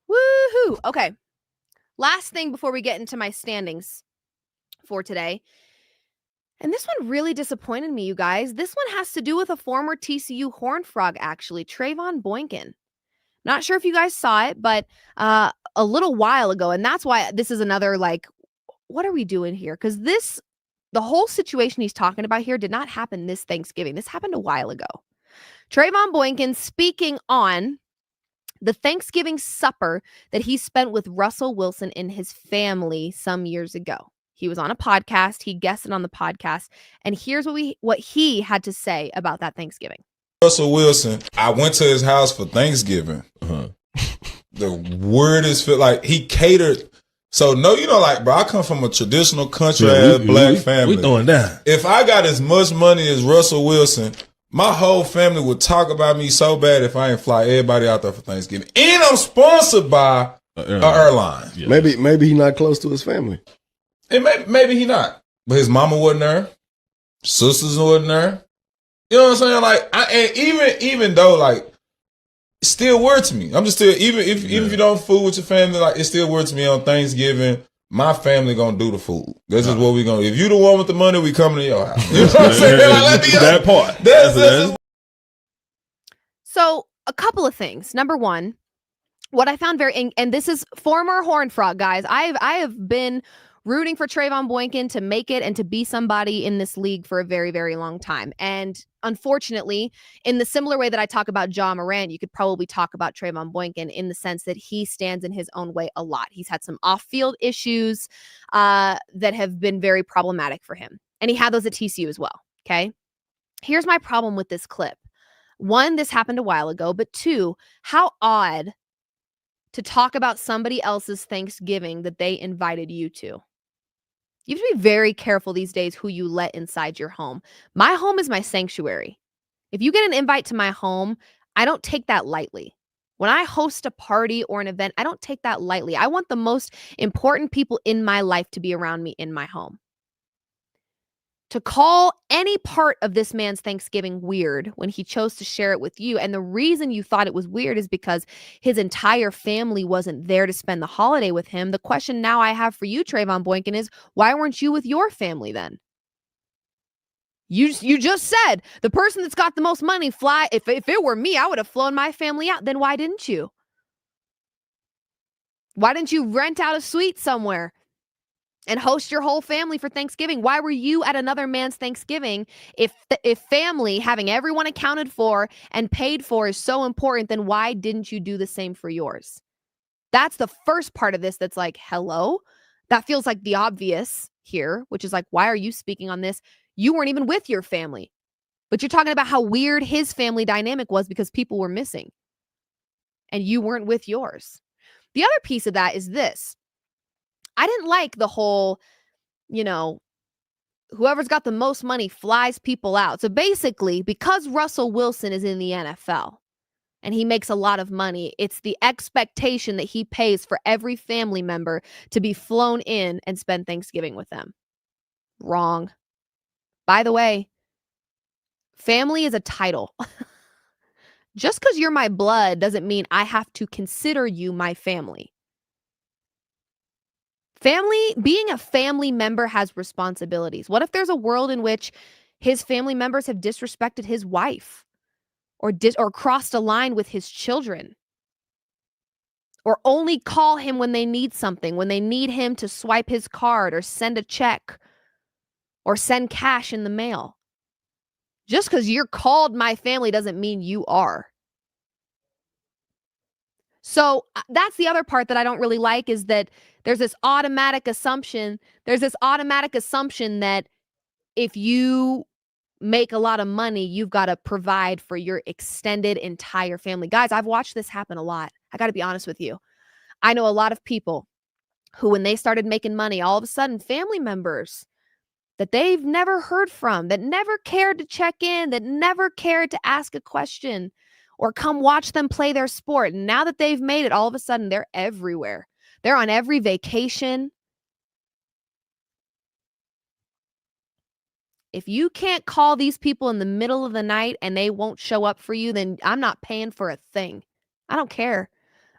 Woohoo. Okay. Last thing before we get into my standings for today. And this one really disappointed me, you guys. This one has to do with a former TCU Horned Frog, actually, Trayvon Boykin. Not sure if you guys saw it, but a little while ago, and that's why this is another, like, what are we doing here? Because the whole situation he's talking about here did not happen this Thanksgiving. This happened a while ago. Trayvon Boykin speaking on the Thanksgiving supper that he spent with Russell Wilson and his family some years ago. He was on a podcast. He guested on the podcast. And here's what he had to say about that Thanksgiving. Russell Wilson, I went to his house for Thanksgiving. The weirdest feel, like he catered. So like, bro, I come from a traditional country black family. We throwing down. If I got as much money as Russell Wilson, my whole family would talk about me so bad if I ain't fly everybody out there for Thanksgiving. And I'm sponsored by an airline. Yeah. Maybe he not close to his family. And maybe he not. But his mama wasn't there. Sisters wasn't there. You know what I'm saying? Like, and even though, like, it still weird to me. I'm just still, even if you don't food with your family, like, it's still weird to me on Thanksgiving. My family gonna do the food. This is what we gonna. If you the one with the money, we coming to your house. You know what I'm saying? Like, that part. That's So a couple of things. Number one, what I found and this is former Horned Frog, guys. I have been rooting for Trayvon Boykin to make it and to be somebody in this league for a very, very long time. And unfortunately, in the similar way that I talk about Ja Morant, you could probably talk about Trayvon Boykin in the sense that he stands in his own way a lot. He's had some off-field issues that have been very problematic for him. And he had those at TCU as well, okay? Here's my problem with this clip. One, this happened a while ago, but two, how odd to talk about somebody else's Thanksgiving that they invited you to. You have to be very careful these days who you let inside your home. My home is my sanctuary. If you get an invite to my home, I don't take that lightly. When I host a party or an event, I don't take that lightly. I want the most important people in my life to be around me in my home. To call any part of this man's Thanksgiving weird when he chose to share it with you, and the reason you thought it was weird is because his entire family wasn't there to spend the holiday with him. The question now I have for you, Trayvon Boykin, is why weren't you with your family then? You just said the person that's got the most money fly. If it were me, I would have flown my family out. Then why didn't you? Why didn't you rent out a suite somewhere and host your whole family for Thanksgiving? Why were you at another man's Thanksgiving? If family, having everyone accounted for and paid for, is so important, then why didn't you do the same for yours? That's the first part of this that's like, hello? That feels like the obvious here, which is like, why are you speaking on this? You weren't even with your family, but you're talking about how weird his family dynamic was because people were missing and you weren't with yours. The other piece of that is this. I didn't like the whole, whoever's got the most money flies people out. So basically, because Russell Wilson is in the NFL and he makes a lot of money, it's the expectation that he pays for every family member to be flown in and spend Thanksgiving with them. Wrong. By the way, family is a title. Just because you're my blood doesn't mean I have to consider you my family. Being a family member has responsibilities. What if there's a world in which his family members have disrespected his wife or crossed a line with his children, or only call him when they need something, when they need him to swipe his card or send a check or send cash in the mail? Just because you're called my family doesn't mean you are. So that's the other part that I don't really like, is that there's this automatic assumption. That if you make a lot of money, you've got to provide for your extended entire family. Guys, I've watched this happen a lot. I got to be honest with you. I know a lot of people who, when they started making money, all of a sudden family members that they've never heard from, that never cared to check in, that never cared to ask a question or come watch them play their sport. And now that they've made it, all of a sudden they're everywhere. They're on every vacation. If you can't call these people in the middle of the night and they won't show up for you, then I'm not paying for a thing. I don't care.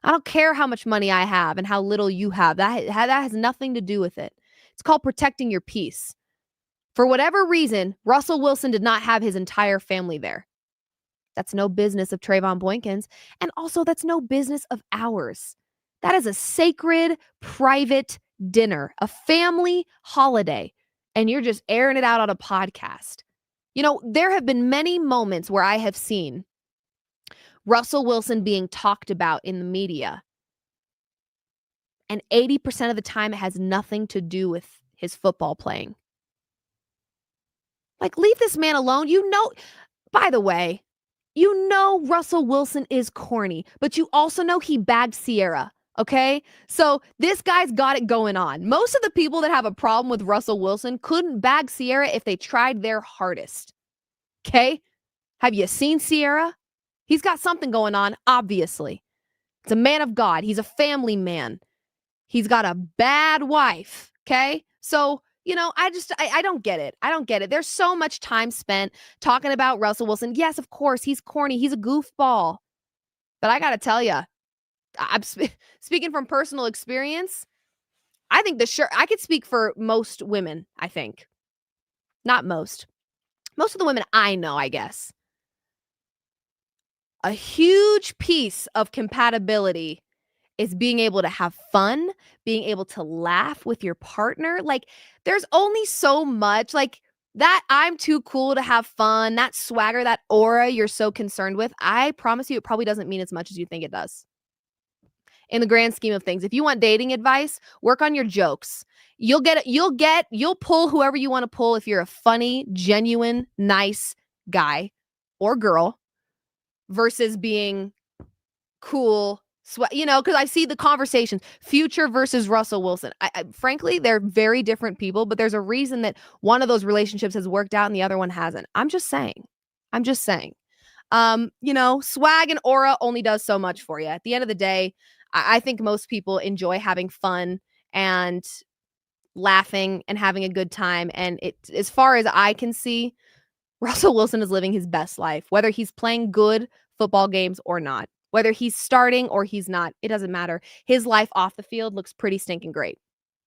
I don't care how much money I have and how little you have. That has nothing to do with it. It's called protecting your peace. For whatever reason, Russell Wilson did not have his entire family there. That's no business of Trayvon Boykin's. And also, that's no business of ours. That is a sacred, private dinner, a family holiday. And you're just airing it out on a podcast. There have been many moments where I have seen Russell Wilson being talked about in the media. And 80% of the time, it has nothing to do with his football playing. Like, leave this man alone. By the way, Russell Wilson is corny, but you also know he bagged Ciara. Okay? So this guy's got it going on. Most of the people that have a problem with Russell Wilson couldn't bag Ciara if they tried their hardest. Okay? Have you seen Ciara? He's got something going on, obviously. It's a man of God. He's a family man. He's got a bad wife. Okay? So, I don't get it. I don't get it. There's so much time spent talking about Russell Wilson. Yes, of course, he's corny. He's a goofball. But I got to tell you, I'm speaking from personal experience. I think I could speak for most women, I think. Not most. Most of the women I know, I guess. A huge piece of compatibility is being able to have fun, being able to laugh with your partner. Like, there's only so much, like, that I'm too cool to have fun, that swagger, that aura you're so concerned with. I promise you, it probably doesn't mean as much as you think it does. In the grand scheme of things, if you want dating advice, work on your jokes. You'll pull whoever you want to pull if you're a funny, genuine, nice guy or girl versus being cool, because I see the conversations, Future versus Russell Wilson. Frankly, they're very different people, but there's a reason that one of those relationships has worked out and the other one hasn't. I'm just saying. Swag and aura only does so much for you. At the end of the day, I think most people enjoy having fun and laughing and having a good time. And as far as I can see, Russell Wilson is living his best life, whether he's playing good football games or not, whether he's starting or he's not. It doesn't matter. His life off the field looks pretty stinking great.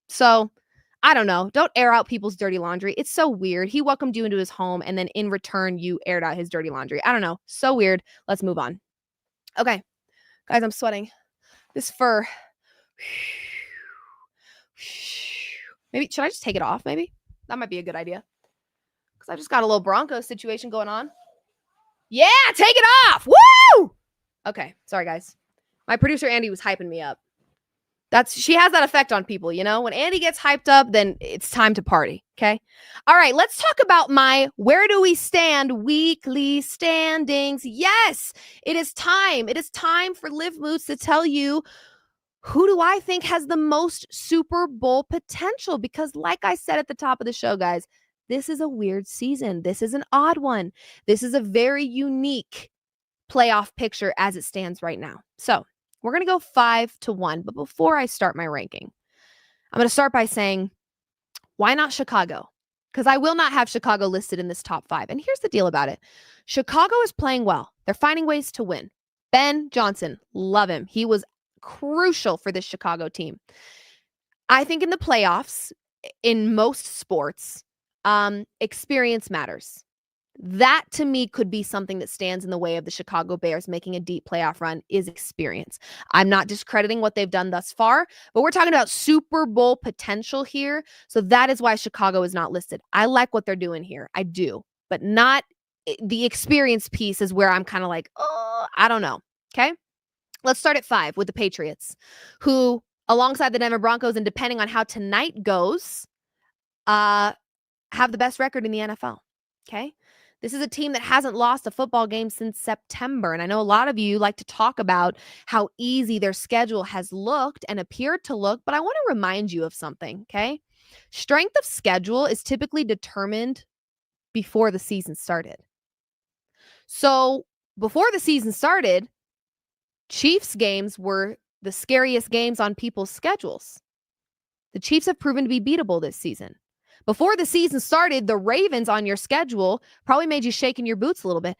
So I don't know. Don't air out people's dirty laundry. It's so weird. He welcomed you into his home, and then in return, you aired out his dirty laundry. I don't know. So weird. Let's move on. Okay. Guys, I'm sweating. This fur. Maybe, should I just take it off, maybe? That might be a good idea. Because I just got a little Broncos situation going on. Yeah, take it off. Woo! Okay. Sorry, guys. My producer, Andy, was hyping me up. She has that effect on people, When Andy gets hyped up, then it's time to party, okay? All right, let's talk about my Where Do We Stand weekly standings. Yes, it is time. It is time for Liv Moods to tell you who do I think has the most Super Bowl potential? Because like I said at the top of the show, guys, this is a weird season. This is an odd one. This is a very unique playoff picture as it stands right now. So we're going to go 5-1. But before I start my ranking, I'm going to start by saying, why not Chicago? Because I will not have Chicago listed in this top 5. And here's the deal about it. Chicago is playing well. They're finding ways to win. Ben Johnson, love him. He was crucial for this Chicago team. I think in the playoffs, in most sports, experience matters. That to me could be something that stands in the way of the Chicago Bears making a deep playoff run is experience. I'm not discrediting what they've done thus far, but we're talking about Super Bowl potential here. So that is why Chicago is not listed. I like what they're doing here. I do, but not the experience piece is where I'm kind of like, oh, I don't know. Okay. Let's start at 5 with the Patriots, who alongside the Denver Broncos and depending on how tonight goes, have the best record in the NFL. Okay. This is a team that hasn't lost a football game since September. And I know a lot of you like to talk about how easy their schedule has looked and appeared to look, but I want to remind you of something, okay? Strength of schedule is typically determined before the season started. So before the season started, Chiefs games were the scariest games on people's schedules. The Chiefs have proven to be beatable this season. Before the season started, the Ravens on your schedule probably made you shake in your boots a little bit.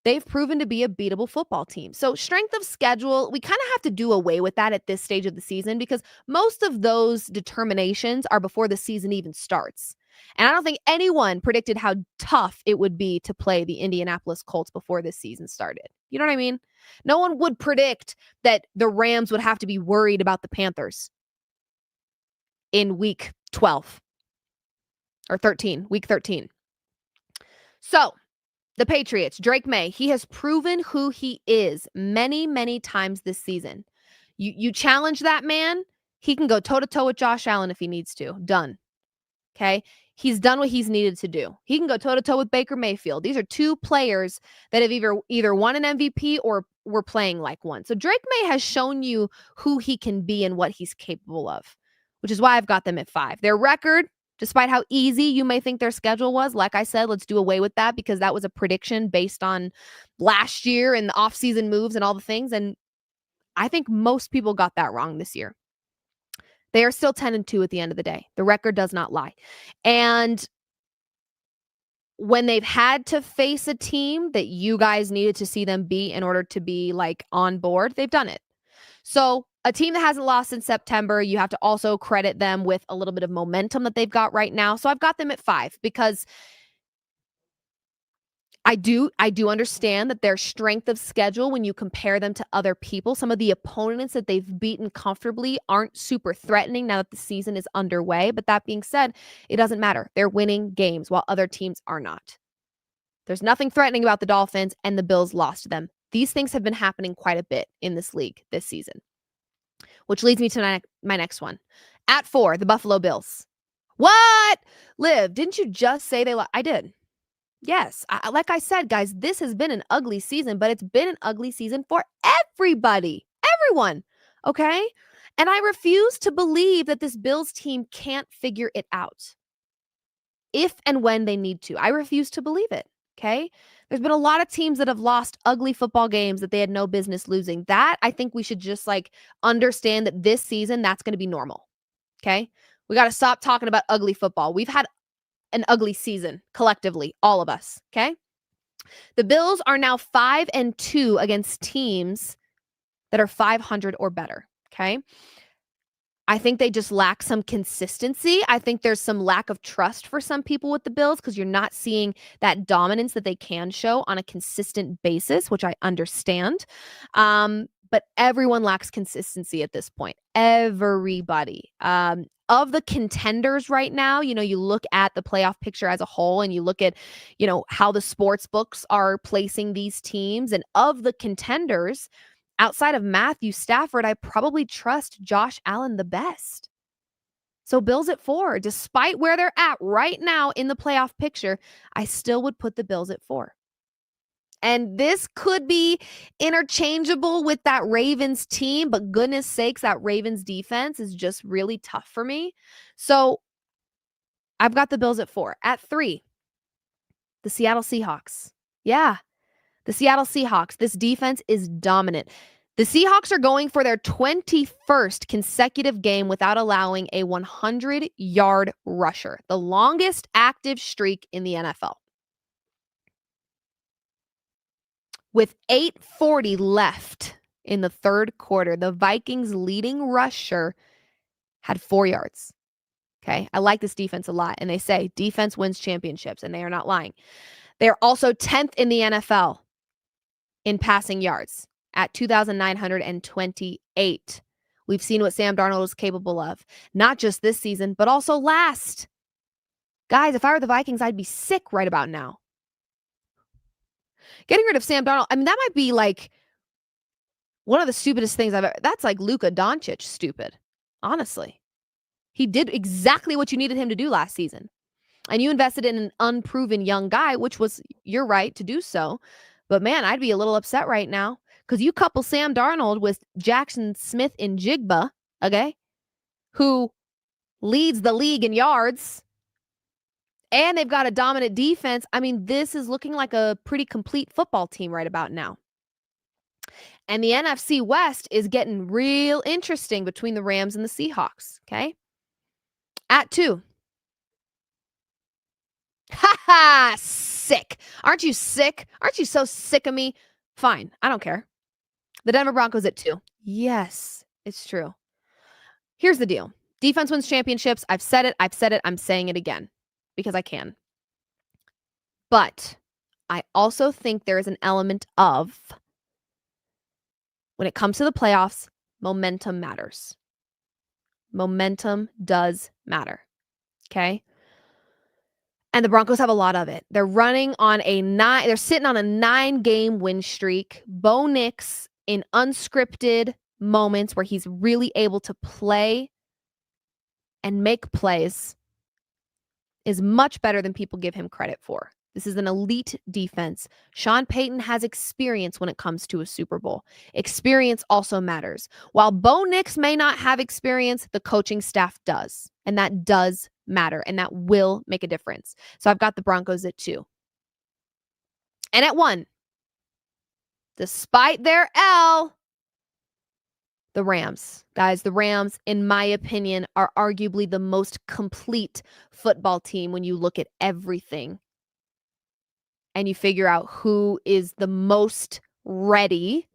They've proven to be a beatable football team. So strength of schedule, we kind of have to do away with that at this stage of the season because most of those determinations are before the season even starts. And I don't think anyone predicted how tough it would be to play the Indianapolis Colts before this season started. You know what I mean? No one would predict that the Rams would have to be worried about the Panthers in week 12. Or 13, week 13. So, the Patriots, Drake May, he has proven who he is many, many times this season. You challenge that man, he can go toe-to-toe with Josh Allen if he needs to. Done. Okay? He's done what he's needed to do. He can go toe-to-toe with Baker Mayfield. These are two players that have either won an MVP or were playing like one. So, Drake May has shown you who he can be and what he's capable of, which is why I've got them at 5. Their record, despite how easy you may think their schedule was, like I said, let's do away with that because that was a prediction based on last year and the offseason moves and all the things. And I think most people got that wrong this year. They are still 10-2 at the end of the day. The record does not lie. And when they've had to face a team that you guys needed to see them be in order to be like on board, they've done it. So a team that hasn't lost since September, you have to also credit them with a little bit of momentum that they've got right now. So I've got them at 5 because I do understand that their strength of schedule, when you compare them to other people, some of the opponents that they've beaten comfortably aren't super threatening now that the season is underway. But that being said, it doesn't matter. They're winning games while other teams are not. There's nothing threatening about the Dolphins, and the Bills lost to them. These things have been happening quite a bit in this league this season, which leads me to my next one. At 4, the Buffalo Bills. What? Liv, didn't you just say they lost? I did. Yes, like I said, guys, this has been an ugly season, but it's been an ugly season for everybody, everyone, okay? And I refuse to believe that this Bills team can't figure it out if and when they need to. I refuse to believe it, okay? There's been a lot of teams that have lost ugly football games that they had no business losing. That, I think we should just like understand that this season, that's going to be normal, okay? We got to stop talking about ugly football. We've had an ugly season collectively, all of us, okay? The Bills are now 5-2 against teams that are 500 or better, okay? I think they just lack some consistency. I think there's some lack of trust for some people with the Bills because you're not seeing that dominance that they can show on a consistent basis, which I understand. But everyone lacks consistency at this point. Everybody. Of the contenders right now, you look at the playoff picture as a whole and you look at, how the sports books are placing these teams. And of the contenders, outside of Matthew Stafford, I probably trust Josh Allen the best. So Bills at 4. Despite where they're at right now in the playoff picture, I still would put the Bills at 4. And this could be interchangeable with that Ravens team, but goodness sakes, that Ravens defense is just really tough for me. So I've got the Bills at 4. At 3, the Seattle Seahawks. Yeah, the Seattle Seahawks. This defense is dominant. The Seahawks are going for their 21st consecutive game without allowing a 100-yard rusher, the longest active streak in the NFL. With 8:40 left in the third quarter, the Vikings' leading rusher had 4 yards. Okay, I like this defense a lot, and they say defense wins championships, and they are not lying. They are also 10th in the NFL in passing yards at 2,928. We've seen what Sam Darnold is capable of, not just this season, but also last. Guys, if I were the Vikings, I'd be sick right about now. Getting rid of Sam Darnold, I mean, that might be like one of the stupidest things I've ever. That's like Luka Doncic stupid, honestly. He did exactly what you needed him to do last season. And you invested in an unproven young guy, which was your right to do so. But man, I'd be a little upset right now because you couple Sam Darnold with Jackson Smith in Jigba, okay, who leads the league in yards, and they've got a dominant defense. I mean, this is looking like a pretty complete football team right about now. And the NFC West is getting real interesting between the Rams and the Seahawks, okay? At 2. Ha ha! Sick. Aren't you sick? Aren't you so sick of me? Fine. I don't care. The Denver Broncos at 2. Yes, it's true. Here's the deal. Defense wins championships. I've said it. I'm saying it again because I can. But I also think there is an element of, when it comes to the playoffs, momentum matters. Momentum does matter. Okay? And the Broncos have a lot of it. They're running on they're sitting on a 9-game win streak. Bo Nix, in unscripted moments where he's really able to play and make plays, is much better than people give him credit for. This is an elite defense. Sean Payton has experience when it comes to a Super Bowl. Experience also matters. While Bo Nix may not have experience, the coaching staff does. And that does matter. And that will make a difference. So I've got the Broncos at 2. And at 1, despite their L, the Rams. Guys, the Rams, in my opinion, are arguably the most complete football team when you look at everything and you figure out who is the most ready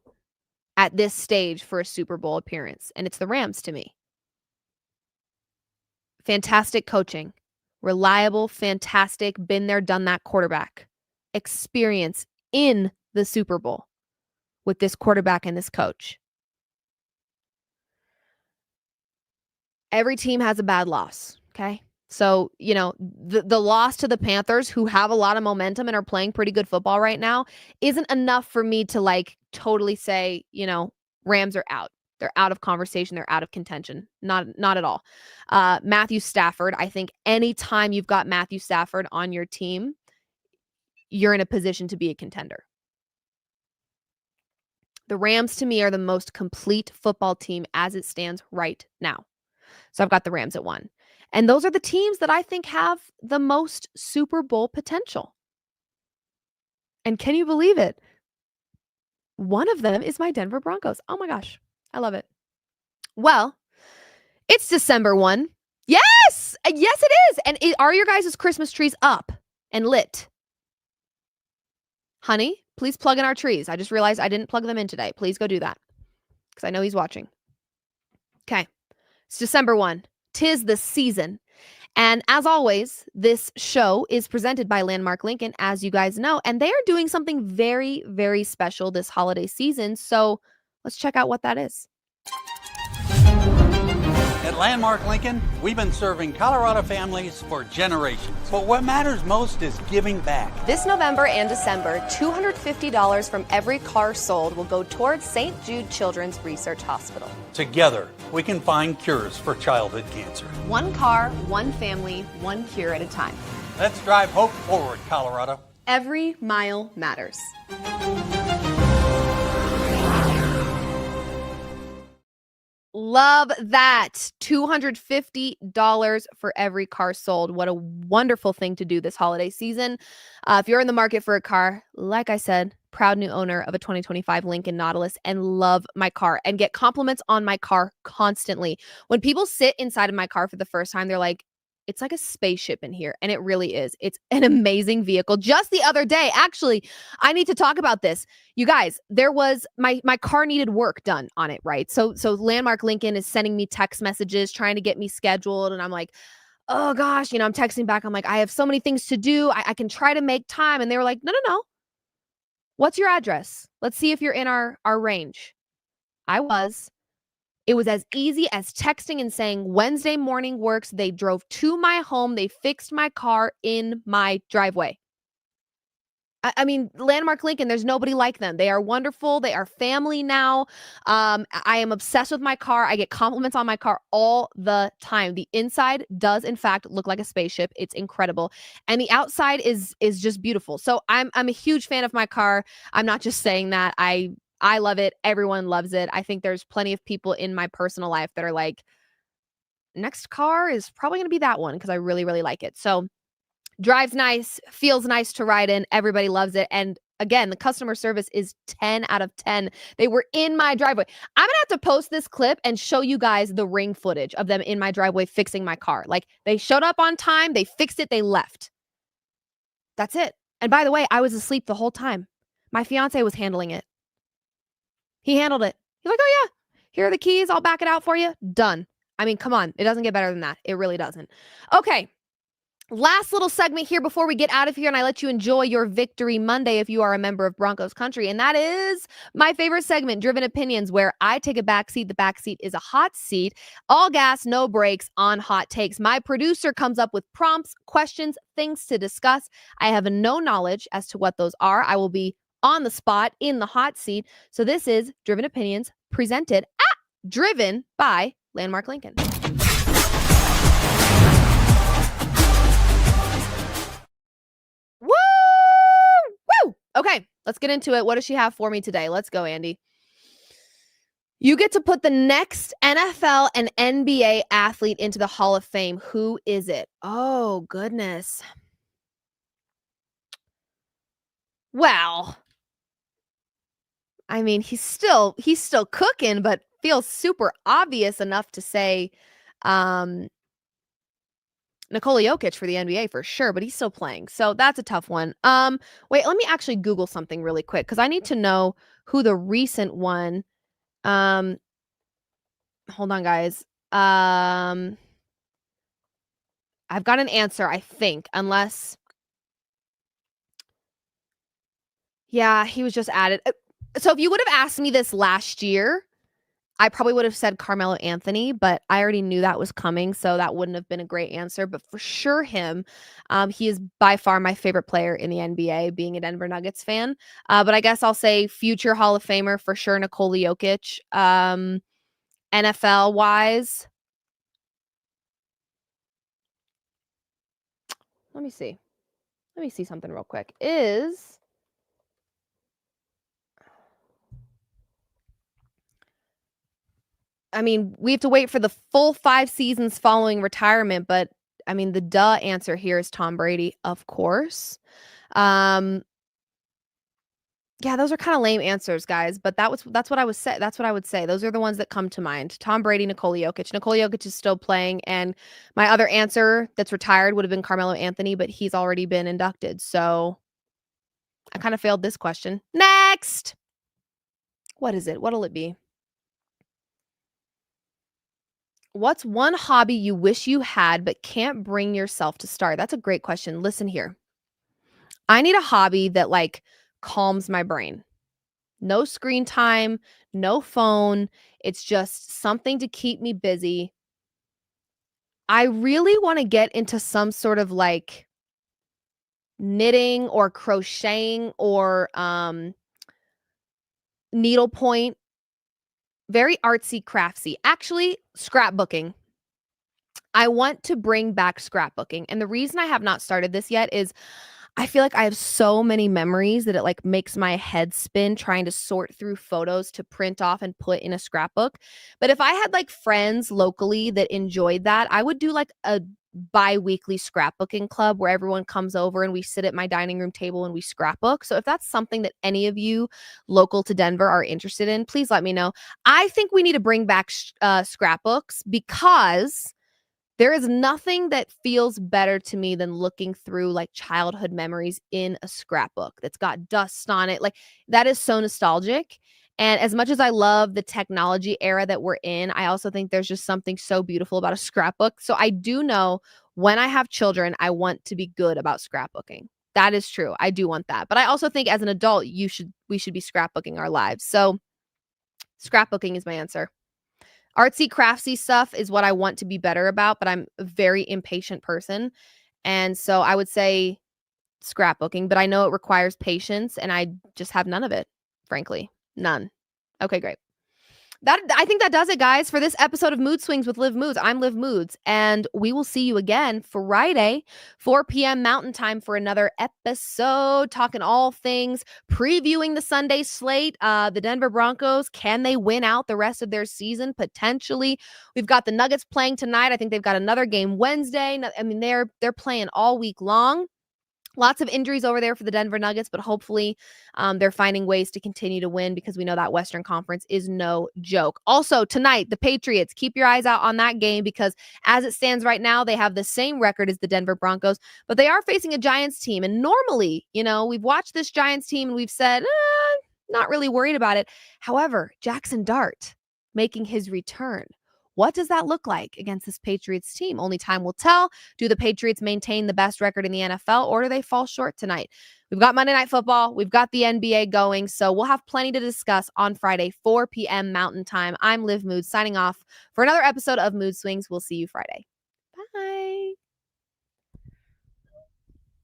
at this stage for a Super Bowl appearance. And it's the Rams to me. Fantastic coaching. Reliable, fantastic, been there, done that quarterback. Experience in the Super Bowl with this quarterback and this coach. Every team has a bad loss, okay? So, the loss to the Panthers, who have a lot of momentum and are playing pretty good football right now, isn't enough for me to totally say, Rams are out. They're out of conversation. They're out of contention. Not at all. Matthew Stafford, I think anytime you've got Matthew Stafford on your team, you're in a position to be a contender. The Rams, to me, are the most complete football team as it stands right now. So I've got the Rams at 1. And those are the teams that I think have the most Super Bowl potential. And can you believe it? One of them is my Denver Broncos. Oh my gosh, I love it. Well, it's December 1. Yes, yes it is. And are your guys' Christmas trees up and lit? Honey, please plug in our trees. I just realized I didn't plug them in today. Please go do that because I know he's watching. Okay, it's December 1. 'Tis the season. And as always, this show is presented by Landmark Lincoln, as you guys know, and they are doing something very, very special this holiday season. So let's check out what that is. At Landmark Lincoln, we've been serving Colorado families for generations. But what matters most is giving back. This November and December, $250 from every car sold will go towards St. Jude Children's Research Hospital. Together, we can find cures for childhood cancer. One car, one family, one cure at a time. Let's drive hope forward, Colorado. Every mile matters. Love that. $250 for every car sold. What a wonderful thing to do this holiday season. If you're in the market for a car, like I said, proud new owner of a 2025 Lincoln Nautilus and love my car and get compliments on my car constantly. When people sit inside of my car for the first time, they're like, it's like a spaceship in here. And it really is. It's an amazing vehicle. Just the other day, actually, I need to talk about this. You guys, there was my car needed work done on it, right? So Landmark Lincoln is sending me text messages trying to get me scheduled. And I'm like, oh gosh, I'm texting back. I'm like, I have so many things to do. I can try to make time. And they were like, no. What's your address? Let's see if you're in our range. I was. It was as easy as texting and saying Wednesday morning works. They drove to my home. They fixed my car in my driveway. I mean, Landmark Lincoln, there's nobody like them. They are wonderful. They are family now. I am obsessed with my car. I get compliments on my car all the time. The inside does, in fact, look like a spaceship. It's incredible. And the outside is just beautiful. So I'm a huge fan of my car. I'm not just saying that. I love it. Everyone loves it. I think there's plenty of people in my personal life that are like, next car is probably going to be that one because I really, really like it. So drives nice, feels nice to ride in. Everybody loves it. And again, the customer service is 10 out of 10. They were in my driveway. I'm going to have to post this clip and show you guys the ring footage of them in my driveway fixing my car. Like they showed up on time, they fixed it, they left. That's it. And by the way, I was asleep the whole time. My fiance was handling it. He handled it. He's like, oh yeah, here are the keys. I'll back it out for you. Done. I mean, come on. It doesn't get better than that. It really doesn't. Okay. Last little segment here before we get out of here and I let you enjoy your Victory Monday if you are a member of Broncos country. And that is my favorite segment, Driven Opinions, where I take a back seat. The back seat is a hot seat. All gas, no brakes on hot takes. My producer comes up with prompts, questions, things to discuss. I have no knowledge as to what those are. I will be on the spot in the hot seat. So this is Driven Opinions driven by Landmark Lincoln. Woo! Woo! Okay, let's get into it. What does she have for me today? Let's go, Andy. You get to put the next NFL and NBA athlete into the Hall of Fame. Who is it? Oh, goodness. Well, I mean, he's still cooking, but feels super obvious enough to say Nikola Jokic for the NBA for sure, but he's still playing. So that's a tough one. Wait, let me actually Google something really quick because I need to know who the recent one. Hold on, guys. I've got an answer, I think, unless. Yeah, he was just added. So if you would have asked me this last year, I probably would have said Carmelo Anthony, but I already knew that was coming, so that wouldn't have been a great answer. But for sure him. He is by far my favorite player in the NBA, being a Denver Nuggets fan. But I guess I'll say future Hall of Famer for sure, Nikola Jokic. NFL-wise, let me see. let me see something real quick. I mean, we have to wait for the full 5 seasons following retirement, but I mean, the answer here is Tom Brady, of course. Yeah, those are kind of lame answers, guys, but that's what I would say. That's what I would say. Those are the ones that come to mind. Tom Brady, Nikola Jokic. Nikola Jokic is still playing, and my other answer that's retired would have been Carmelo Anthony, but he's already been inducted. So I kind of failed this question. Next. What is it? What'll it be? What's one hobby you wish you had but can't bring yourself to start? That's a great question. Listen here. I need a hobby that like calms my brain. No screen time, no phone. It's just something to keep me busy. I really want to get into some sort of like knitting or crocheting or needlepoint. Very artsy, craftsy. Actually, scrapbooking. I want to bring back scrapbooking. And the reason I have not started this yet is I feel like I have so many memories that it like makes my head spin trying to sort through photos to print off and put in a scrapbook. But if I had like friends locally that enjoyed that, I would do like a bi-weekly scrapbooking club where everyone comes over and we sit at my dining room table and we scrapbook. So if that's something that any of you local to Denver are interested in, please let me know. I think we need to bring back scrapbooks because there is nothing that feels better to me than looking through like childhood memories in a scrapbook that's got dust on it. Like that is so nostalgic. And as much as I love the technology era that we're in, I also think there's just something so beautiful about a scrapbook. So I do know when I have children, I want to be good about scrapbooking. That is true. I do want that. But I also think as an adult, we should be scrapbooking our lives. So scrapbooking is my answer. Artsy, craftsy stuff is what I want to be better about, but I'm a very impatient person. And so I would say scrapbooking, but I know it requires patience and I just have none of it, frankly. None. Okay, great. I think that does it, guys, for this episode of Mood Swings with Liv Moods. I'm Liv Moods, and we will see you again Friday, 4 p.m. Mountain Time for another episode, talking all things, previewing the Sunday slate. The Denver Broncos, can they win out the rest of their season? Potentially. We've got the Nuggets playing tonight. I think they've got another game Wednesday. I mean, they're playing all week long. Lots of injuries over there for the Denver Nuggets, but hopefully they're finding ways to continue to win because we know that Western Conference is no joke. Also, tonight, the Patriots, keep your eyes out on that game because as it stands right now, they have the same record as the Denver Broncos, but they are facing a Giants team. And normally, we've watched this Giants team and we've said, not really worried about it. However, Jackson Dart making his return. What does that look like against this Patriots team? Only time will tell. Do the Patriots maintain the best record in the NFL or do they fall short tonight? We've got Monday Night Football. We've got the NBA going. So we'll have plenty to discuss on Friday, 4 p.m. Mountain Time. I'm Liv Moods signing off for another episode of Mood Swings. We'll see you Friday.